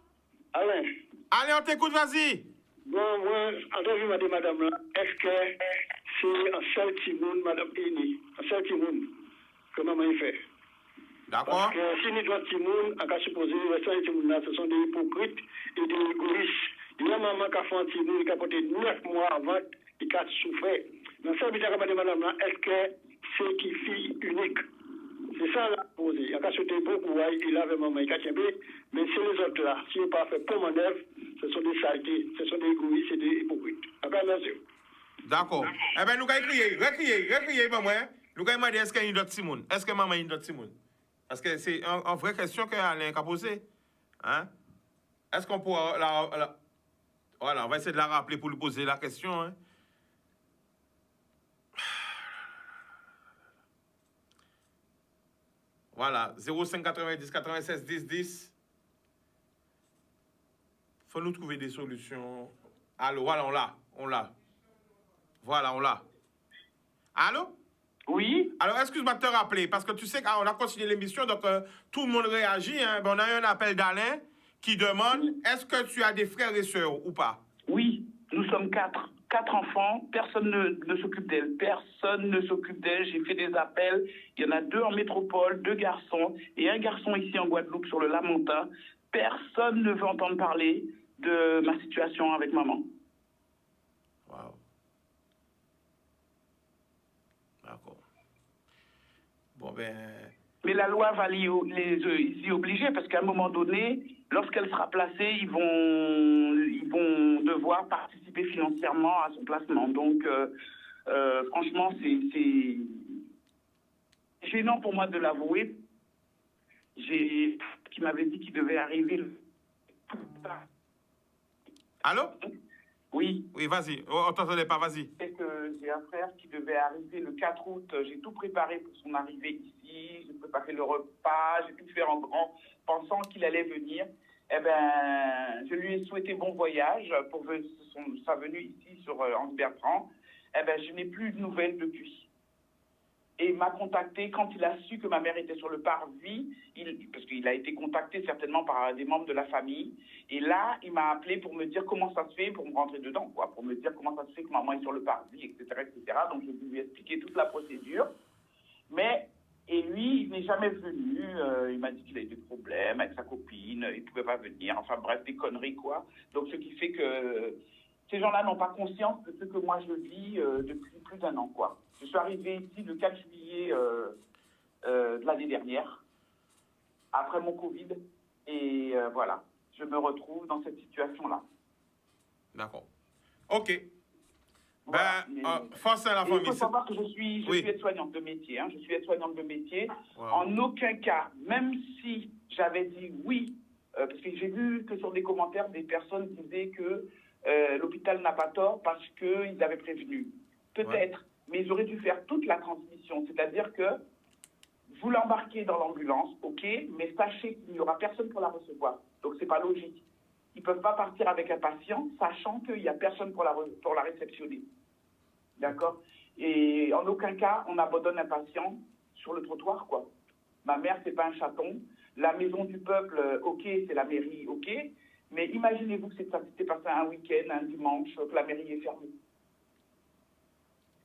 Alain. Allez, on t'écoute, vas-y. Bon, moi, entendu madame là, est-ce que c'est un seul petit monde, madame Eni, un seul petit monde, que maman y fait? D'accord. Parce que si nous doit Timoun, on a supposé que Timoun, ce sont des hypocrites et des égoïstes. Il y a maman qui a fait un Timoun qui a porté 9 mois avant et qui a souffert. Dans ça, je vais madame, est-ce que c'est qui fille unique? C'est ça la posé. Il y a sauté beaucoup, il avait maman, il a tiembé, mais c'est les autres là. Si on pas fait pour manœuvre, ce sont des saletés, ce sont des égoïstes et des hypocrites. D'accord. Eh bien, nous allons recrier, maman. Nous allons demander est-ce qu'il y a une autre Simone? Est-ce que maman a une autre Simone? Parce que c'est une vraie question qu'Alain a posée. Hein? Est-ce qu'on pourra Voilà, on va essayer de la rappeler pour lui poser la question. Hein? Voilà, 05 90 96 10 10. Faut nous trouver des solutions. Allô, voilà, on l'a. Voilà, on l'a. Allô? Oui. Alors, excuse-moi de te rappeler, parce que tu sais qu'on a continué l'émission, donc tout le monde réagit. Hein. Ben, on a eu un appel d'Alain qui demande, est-ce que tu as des frères et sœurs ou pas? Oui, nous sommes 4. 4 enfants, personne ne s'occupe d'elle. Personne ne s'occupe d'elle. J'ai fait des appels. Il y en a 2 en métropole, 2 garçons, et un garçon ici en Guadeloupe sur le Lamentin. Personne ne veut entendre parler de ma situation avec maman. Wow. D'accord. Bon, ben... Mais la loi va les y obliger parce qu'à un moment donné, lorsqu'elle sera placée, ils vont devoir participer financièrement à son placement. Donc, franchement, c'est gênant pour moi de l'avouer. J'ai qui m'avait dit qu'il devait arriver. Allô? Oui. Oui, vas-y. Oh, on t'entendait pas, vas-y. C'est que j'ai un frère qui devait arriver le 4 août. J'ai tout préparé pour son arrivée ici. J'ai préparé le repas. J'ai tout fait en grand, pensant qu'il allait venir. Eh ben, je lui ai souhaité bon voyage pour sa venue ici sur Anse Bertrand. Eh ben, je n'ai plus de nouvelles depuis. Et il m'a contacté quand il a su que ma mère était sur le parvis, parce qu'il a été contacté certainement par des membres de la famille. Et là, il m'a appelé pour me dire comment ça se fait, pour me rentrer dedans, quoi, pour me dire comment ça se fait que maman est sur le parvis, etc., etc. Donc, je lui ai expliqué toute la procédure. Et lui, il n'est jamais venu. Il m'a dit qu'il a eu des problèmes avec sa copine, il ne pouvait pas venir. Enfin, bref, des conneries, quoi. Donc, ce qui fait que ces gens-là n'ont pas conscience de ce que moi je vis depuis plus d'1 an, quoi. Je suis arrivée ici le 4 juillet de l'année dernière, après mon Covid, et voilà, je me retrouve dans cette situation-là. D'accord. OK. Voilà, force à la famille. Il faut savoir que je suis aide-soignante de métier. Hein, je suis aide-soignante de métier. Wow. En aucun cas, même si j'avais dit oui, parce que j'ai vu que sur des commentaires, des personnes disaient que l'hôpital n'a pas tort parce qu'ils avaient prévenu. Peut-être, mais ils auraient dû faire toute la transmission. C'est-à-dire que vous l'embarquez dans l'ambulance, ok, mais sachez qu'il n'y aura personne pour la recevoir. Donc, c'est pas logique. Ils ne peuvent pas partir avec un patient, sachant qu'il n'y a personne pour la réceptionner. D'accord? Et en aucun cas, on abandonne un patient sur le trottoir, quoi. Ma mère, c'est pas un chaton. La maison du peuple, ok, c'est la mairie, ok. Mais imaginez-vous que ça s'était passé un week-end, un dimanche, que la mairie est fermée.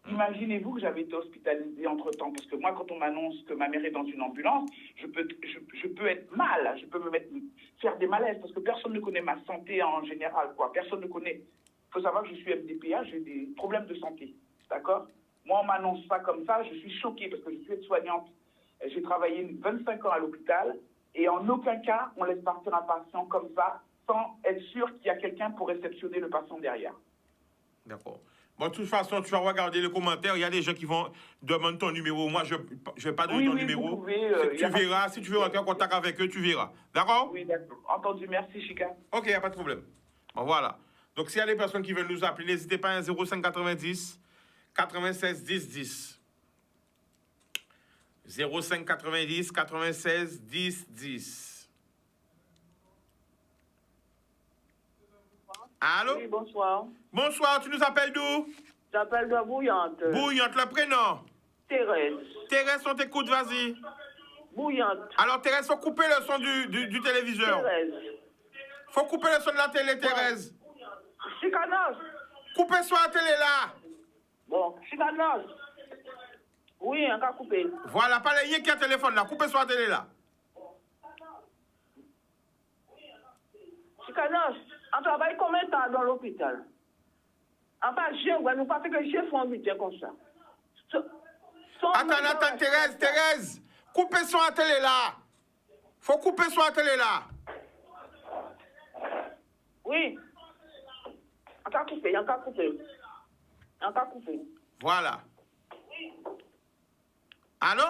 Imaginez-vous que j'avais été hospitalisée entre-temps, parce que moi, quand on m'annonce que ma mère est dans une ambulance, je peux être mal, je peux faire des malaises, parce que personne ne connaît ma santé en général, quoi. Personne ne connaît. Il faut savoir que je suis MDPA, j'ai des problèmes de santé, d'accord? Moi, on m'annonce pas comme ça, je suis choquée, parce que je suis aide-soignante. J'ai travaillé 25 ans à l'hôpital, et en aucun cas, on laisse partir un patient comme ça, sans être sûr qu'il y a quelqu'un pour réceptionner le patient derrière. D'accord. Bon, de toute façon, tu vas regarder les commentaires. Il y a des gens qui vont demander ton numéro. Moi, je ne vais pas donner ton numéro. Vous pouvez, tu verras. Si tu veux rentrer en contact avec eux, tu verras. D'accord? Oui, d'accord. Entendu. Merci, Chica. OK, il n'y a pas de problème. Bon, voilà. Donc, s'il y a des personnes qui veulent nous appeler, n'hésitez pas à 05 90 96 10 10. 05 90 96 10 10. Allô? Oui, bonsoir. Bonsoir, tu nous appelles d'où? J'appelle de Bouillante. Bouillante, le prénom? Thérèse. Thérèse, on t'écoute, vas-y. Bouillante. Alors, Thérèse, faut couper le son du téléviseur. Thérèse. Faut couper le son de la télé, Thérèse. Chicanos. Coupez sur la télé, là. Bon, Chicanos. Oui, on va couper. Voilà, pas les qui a téléphone, là. Coupez sur la télé, là. Chicanos, on travaille combien de temps dans l'hôpital? En bas, nous pas fait que j'ai fait un budget comme ça. Attends, Thérèse. Coupez son à télé là. Faut couper son à télé là. Oui. On va couper. Voilà. Allô?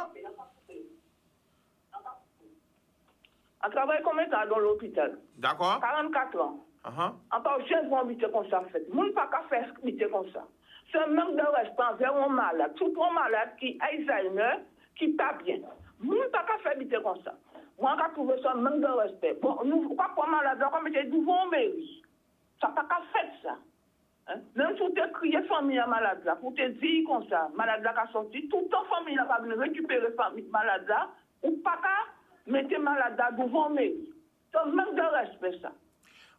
On travaille combien de temps dans l'hôpital? D'accord. 44 ans. Uh-huh. Encore jeune pour un métier comme ça, en fait. Moun pas qu'à faire un métier comme ça. C'est un manque de respect envers un malade. Tout un malade qui a Alzheimer, qui pas bien. Moun pas qu'à faire un métier comme ça. Moi, je trouve ça un manque de respect. Bon, nous, pas pour un malade, on mettre devant mairie. Ça pas qu'à faire ça. Hein? Même si tu as crié famille à malade là, pour te dire comme ça, malade là qui a sorti, toute ta famille là va venir récupérer famille malade là, ou pas qu'à mettre malade là devant mairie. C'est un manque de respect ça.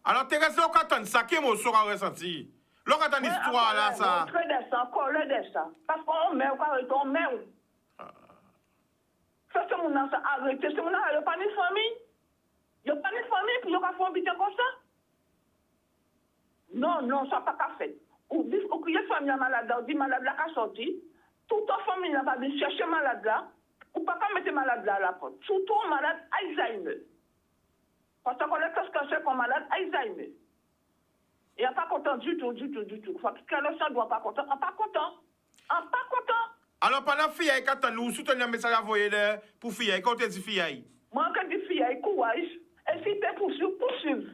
Alors, Thérèse, on attend ça, qui m'a ressenti? L'on attend l'histoire là, ça. On très descend, encore le descend. Parce qu'on met, on met. Ça, c'est mon ça arrêté. C'est mon il n'y a pas de famille. Il n'y a pas de famille, puis il n'y a pas de famille comme ça. Non, ça n'a pas qu'à faire. Ou crier famille malade là, ou dit malade là qui a sorti. Toute la famille là va venir chercher malade là, ou pas qu'à mettre malade là à la porte. Surtout malade Alzheimer. Parce qu'on est qu'est-ce que c'est comme malade Alzheimer. Il n'est pas content du tout. Faut que quelqu'un ne doit pas content. On n'est pas content. Alors, pendant fille, quand nous soutenons un message à envoyer pour fille, quand tu dis fille? Moi, quand je dis fille, courage. Et si tu poursuivre.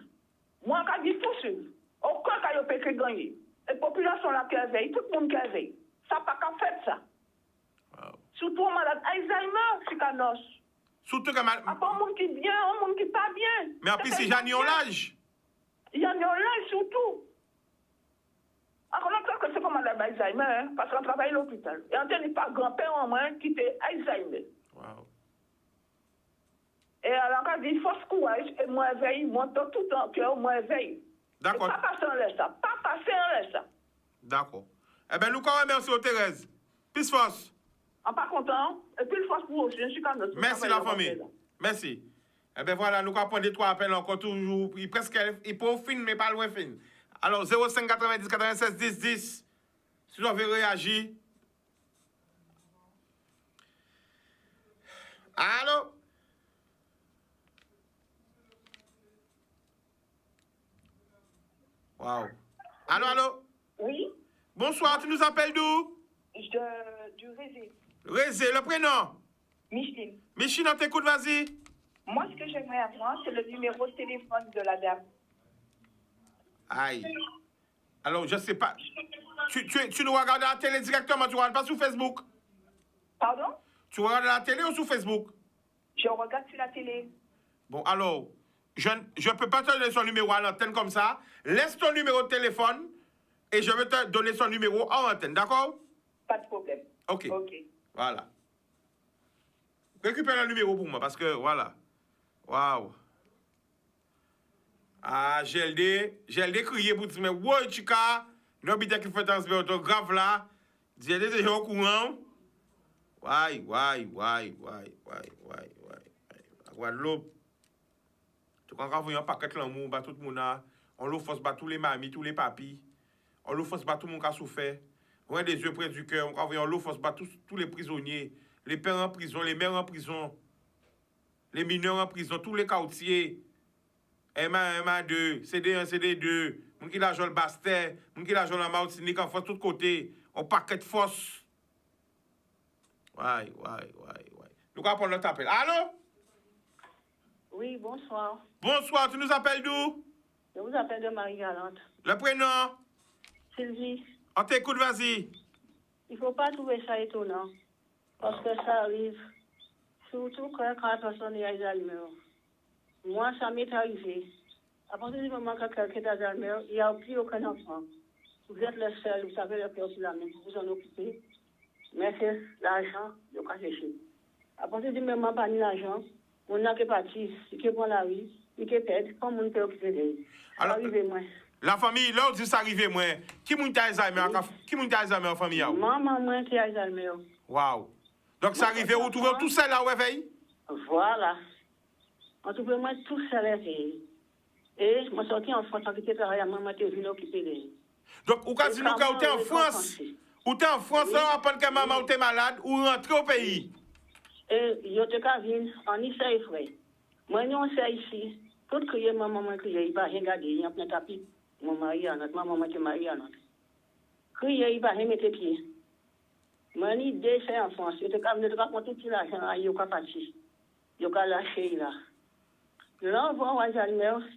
Moi, quand je dis poursuivre, aucun cas ne peut gagner. La population là qui éveille, tout le monde qui éveille. Ça n'a pas qu'à faire ça. Wow. Surtout malade Alzheimer, Chicanos. Surtout que malade. Pas un monde qui est bien, un monde qui n'est pas bien. Mais en plus, c'est Jeanne l'âge. Il y en a là surtout. Alors, on que c'est comme malade Alzheimer, hein, parce qu'on travaille à l'hôpital. Et on n'est pas grand-père en moins qui était Alzheimer. Wow. Et alors, quand on dit force courage, et moi éveille, moi tout le temps, cœur, moi éveille. D'accord. Pas passer en laisse ça. Pas passer en laisse ça. D'accord. Eh bien, nous, quand même, merci, Thérèse. Peace force. On n'est pas content. Et puis, le force pour aussi. Je suis quand même. Merci, la famille. Merci. Eh bien, voilà, nous allons prendre 3 appels encore toujours. Il presque, il peut fin, mais pas loin fin. Alors, 05 90 96 10 10. Si vous avez réagi. Allô? Wow. Allô? Oui? Bonsoir, tu nous appelles d'où? Du Rézé. Rézé, le prénom? Micheline. Micheline, on t'écoute, vas-y. Moi, ce que j'aimerais avoir, c'est le numéro de téléphone de la dame. Aïe. Alors, je ne sais pas. Tu nous regardes la télé directement, tu ne regardes pas sur Facebook? Pardon? Tu regardes la télé ou sur Facebook? Je regarde sur la télé. Bon, alors, je ne peux pas te donner son numéro à l'antenne comme ça. Laisse ton numéro de téléphone et je vais te donner son numéro en antenne, d'accord? Pas de problème. OK. Voilà. Récupère le numéro pour moi parce que, voilà. Waouh. Ah, j'ai le crié pour dire, mais ouais, chica, non, bide qui fait transfert autographe là. J'ai déjà au courant. Ouais. Guadeloupe. Tu comprends, quand vous avez un paquet de l'amour, tout le monde a. On l'offre tous les mamies, tous les papis. On l'offre tout le monde qui a souffert. On a des yeux près du cœur. On l'offre tous les prisonniers. Les pères en prison, les mères en prison. Les mineurs en prison, tous les quartiers. M1, M2, CD1, CD2. Moun qui la joue le Bastet, moun qui la joue la Martinique, en France, tous côtés. On paquet de force. Ouais. Nous allons prendre notre appel. Allô? Oui, bonsoir. Bonsoir, tu nous appelles d'où? Je vous appelle de Marie-Galante. Le prénom? Sylvie. On t'écoute, vas-y. Il ne faut pas trouver ça étonnant. Parce que ça arrive. Surtout quand la personne est Alzheimer. Moi, ça m'est arrivé. À partir du moment que quelqu'un est Alzheimer, il n'y a plus aucun enfant. Vous êtes le seul, vous savez le cœur sur la main, vous vous en occupez. Mais c'est l'argent, le cas chercher. À partir du moment où il n'y a pas d'argent, on n'a que parti, il qui prend la vie, il qui pète, comme on peut occuper d'elle. Alors, arrivez-moi. La famille, là, on dit ça arrive, moi. Qui m'a Alzheimer? Qui m'a Alzheimer en famille? Maman, moi, qui a Alzheimer. Waouh. Donc, ça arrive, vous trouvez tout seul là, ouais, veille? Voilà. On trouve moi tout seul, Et je suis sorti en France, en fait, travailler à maman, tu es venu occuper de. Donc, ou quasi nous, quand tu es en France, ou tu es en France, Oui. là, après que maman est malade, ou rentre au pays. Et je te venu en Issa et frère. Moi, nous, on sait ici, tout crier, maman, crier, il va regarder, il y a plein de tapis. Mon mari, ma maman qui est mariée à notre. Crier, il va remettre pieds. Moi, ni décès en France, je te venu de raconter tout l'argent, il y a parti. Il y a lâché là. L'enfant,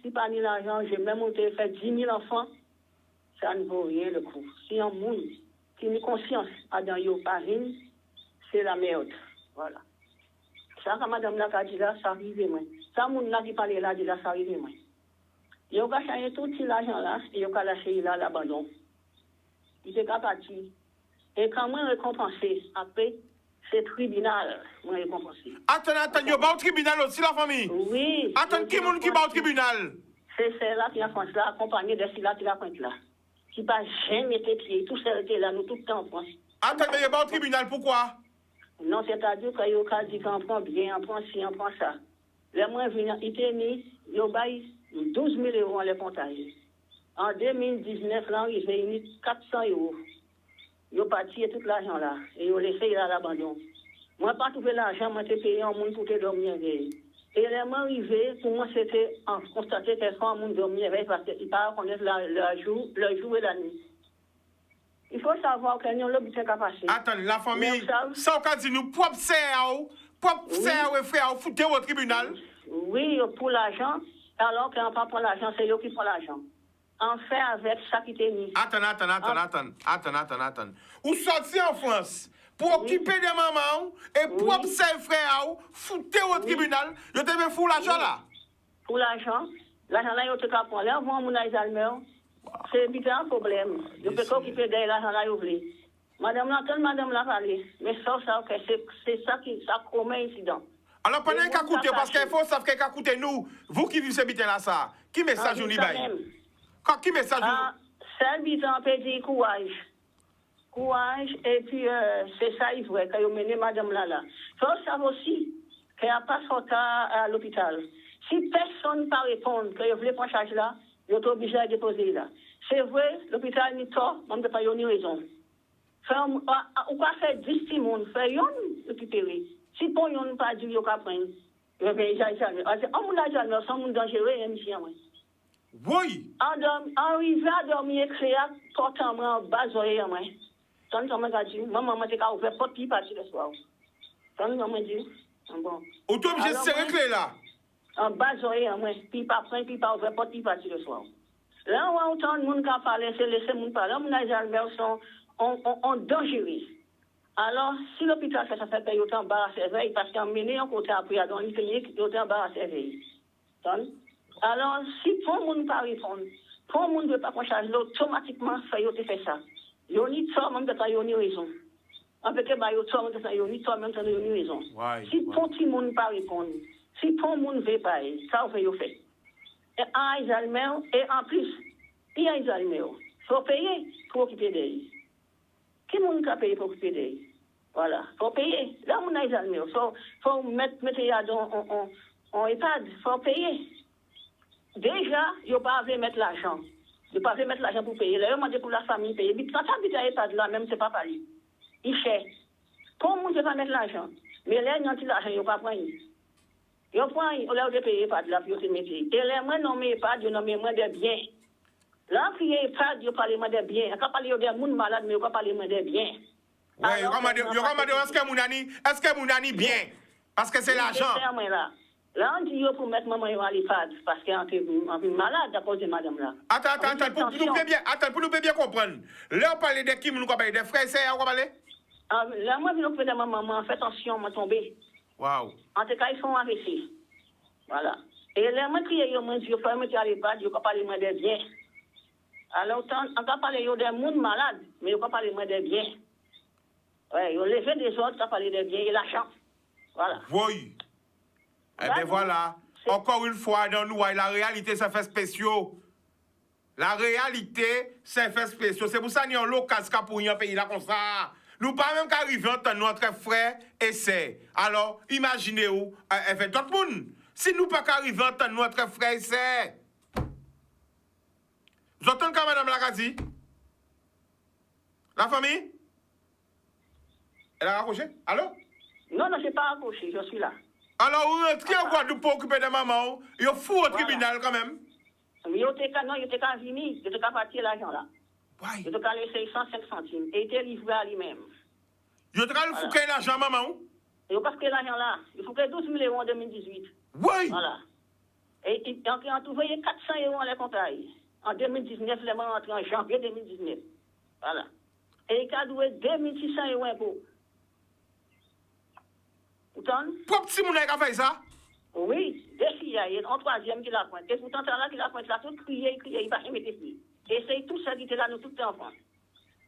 si pas ni l'argent, j'ai même monté faire 10 000 enfants, ça ne vaut rien le coup. Si un monde qui a conscience à dans yo parine, c'est la merde. Voilà. Ça, quand madame l'a dit là, ça arrive moi. Ça, moun là qui parle là, dit là, ça arrive moi. Yo ka changer tout cet argent là, et yo ka lâcher là l'abandon. Il est parti. Et quand moi récompensé, après, c'est tribunal, moi récompensé. Attends, yo ba au tribunal aussi la famille. Oui. Attends, qui moun qui ba au tribunal? C'est celle-là qui a France là, accompagnée de celle-là qui la pointe là. Qui pas jamais été pied, tout ça était là, nous tout le temps en France. Attends, mais yo ba au tribunal, pourquoi? Non, c'est-à-dire que yo ka dit qu'on prend bien, on prend ci, on prend ça. Le moins venu, il était mis, yo bail 12 000 euros en les comptages. En 2019, là, il fait mis 400 euros. Yo parti tout l'argent là, et yo laissé là à l'abandon. Moi, pas trouvé l'argent, moi, j'ai payé un monde pour te dormir veille. Et les mois arrivés, pour moi, c'était en constater qu'elles sont en monde dormir veille parce qu'ils ne peuvent pas connaître le jour et la nuit. Il faut savoir qu'il y a un lobby qui a passé. Attends, la famille, ça, on dit nous, propre serre, frère, foutez au tribunal. Oui, pour l'argent, alors qu'on ne prend pas l'argent, c'est eux qui prennent l'argent. En fait, avec ça qui t'est mis. Attends. Ou sorti en France pour occuper des mamans et pour observer frère, foutez au tribunal, je te mets fou l'argent là. Pour l'argent là, il te prend. Là, on va les Allemands. C'est un problème. Je peux pas occuper de l'argent là, ouvrir. Madame l'a parlé. Mais ça, c'est ça qui commet incident. Alors, pendant qu'à coûter, parce qu'il faut savoir qu'à coûter nous, vous qui vivez ce bitin là, ça, qui message vous baille? Qui message vous? C'est un bitin, peut dire courage. Courage, et puis c'est ça, il faut que vous menez madame là. Il faut savoir aussi qu'elle n'a pas sorti à l'hôpital. Si personne ne peut répondre que vous voulez prendre charge là, vous êtes obligé de déposer là. C'est vrai, l'hôpital n'est pas, on ne peut pas y avoir raison. On va faire 10 personnes, faire une récupérer. Si pour yon pas dit yo ka prendre, yo ben jamais. On moun a jamais sans moun dangereux monsieur moi. Oui. Arrivé à dormir créa portant en bas oreille moi. Tant que m'a dit maman te ka ouvert porte pi parti le soir. Tant que m'a dit bon. Ou tu obligé serrer clé là. En bas oreille moi, puis pas prendre puis pas ouvert porte pi parti le soir. Là on entend moun ka parler, c'est laisser moun parler. Moun a jamais sont on dangereux. Alors, si l'hôpital fait ça, fait qu'il y a embarrassé veille, parce qu'en mené un côté après, dans une clinique, il y a embarrassé veille. Alors, si pour le monde ne pas répondre, pour le monde ne veut pas qu'on charge, automatiquement, ça y fait ça. Il y a ni toi, même de ta y raison. En fait, il y a toi, même de ta y même de raison. Si pour tout le monde ne pas répondre, si pour le monde ne veut pas, ça fait fait. Et en Israël, et en plus, il y a Israël, il faut payer pour occuper d'elle. Qui moun ka payer pour occuper d'elle? Voilà, faut payer. Là, on a les Allemands. Faut mettre en EHPAD, faut payer. Déjà, il ne pas mettre l'argent. Il ne pas mettre l'argent pour payer. Là, on pour la famille payer. Mais quand tu habites à EHPAD, là, même, c'est pas pareil. Il cher. Pour le monde, il ne pas mettre l'argent. Mais là, il y a l'argent, il ne pas prendre. Il prend, il a payer EHPAD, là, pour te mettre. Et là, moi, non, mais EHPAD, je nomme moins de biens. Là, il y a EHPAD, il parle moins de biens. Il parle de gens malades, mais il parle moins de biens. Oui, il y a est-ce que Mounani bien? Parce que c'est l'argent. Là, on dit pour mettre maman à l'EHPAD, parce qu'elle est malade à cause de madame là. Attends, pour nous bien comprendre. Là, on parle de qui, nous parle des frères et sœurs, on parle? Là, moi, je veux que maman fait attention, m'a tombé. Waouh. En tout cas, ils sont AVC. Voilà. Et là, moi, il y a un Dieu, il faut mettre à l'EHPAD, il faut parler moins de bien. Alors, on peut parler de gens malades, mais il faut parler moins de bien. Oui, ils ont levé des autres, ça parlé de bien et l'argent. Voilà. Oui. Eh bien voilà. Encore une fois, dans nous, la réalité, ça fait spéciaux. La réalité, ça fait spéciaux. C'est pour ça que nous avons l'occasion pour un pays là comme ça. Nous pas même qu'arriver entre notre frère et sœur. Alors, imaginez-vous, fait tout le monde. Si nous pas qu'arriver entre notre frère et sœur. Vous entendez quand madame Lagazi? La famille? Elle a raccroché? Allô? Non, je n'ai pas accroché, je suis là. Alors, vous rentrez en Guadeloupe pour occuper de maman, il faut au tribunal quand même. Mais il était qu'à venir, il était qu'à partir l'argent là. Il était qu'à laisser 105 centimes et il était livré à lui-même. Il était qu'à fouquer l'argent, maman? Et parce que l'argent là, il faut que 12 000 € en 2018. Oui! Voilà. Et il a envoyé 400 € en les comptes. En 2019, les mains rentrent en janvier 2019. Voilà. Et il a doué 2600 € impôts. Vous entendez? Propre si mon a fait ça? Oui, des filles, il y a un troisième qui la pointe. Et pourtant, c'est là qui la pointe, là, tout crier, il va jamais mettre pied. Et c'est tout ça qui était là, nous, tout le temps en France.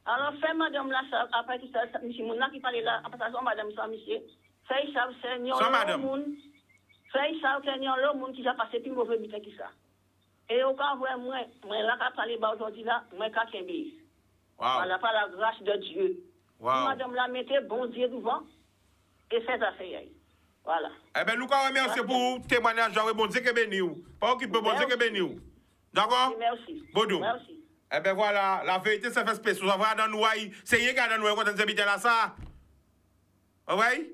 Alors, fait madame là, ça, après tout ça, monsieur Mouna qui parlait là, après ça, son madame, sans monsieur, fait ça, c'est un monde. Fait ça, c'est un monde qui a passé plus mauvais butin que ça. Et au cas où moi, là, quand parler bas aujourd'hui là, moi, quand j'ai mis. Voilà, par la grâce de Dieu. Madame là, mettez bon Dieu devant, et faites affaire. Voilà. Eh bien, nous, quand même, merci pour témoignage, bon Dieu que béni ou. Pas occupé, bon Dieu que béni ou. D'accord? Merci. Bodou. Merci. Eh bien, voilà, la vérité, ça fait spécial. Vous avez dans nous, c'est rien qui a dans nous, quand on habite là, ça. Oui?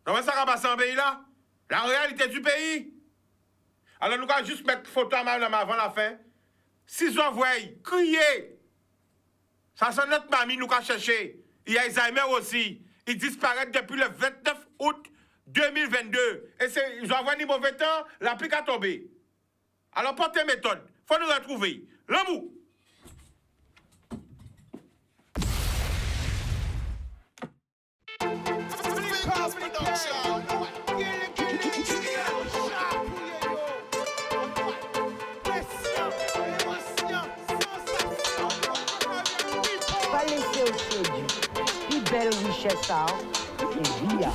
Donc, ça va passer en pays là? La réalité du pays. Alors, nous allons juste mettre photo à madame avant la fin. Si vous voyez, criez. Ça, c'est notre mamie, nous allons chercher. Il y a Alzheimer aussi. Il disparaît depuis le 29 août 2022. Et ils ont envoyé un mauvais temps, l'applique a tombé. Alors, portez méthode. Il faut nous retrouver. L'amour. Pas laisser au sédu. Plus belle richesse, ça. Et via.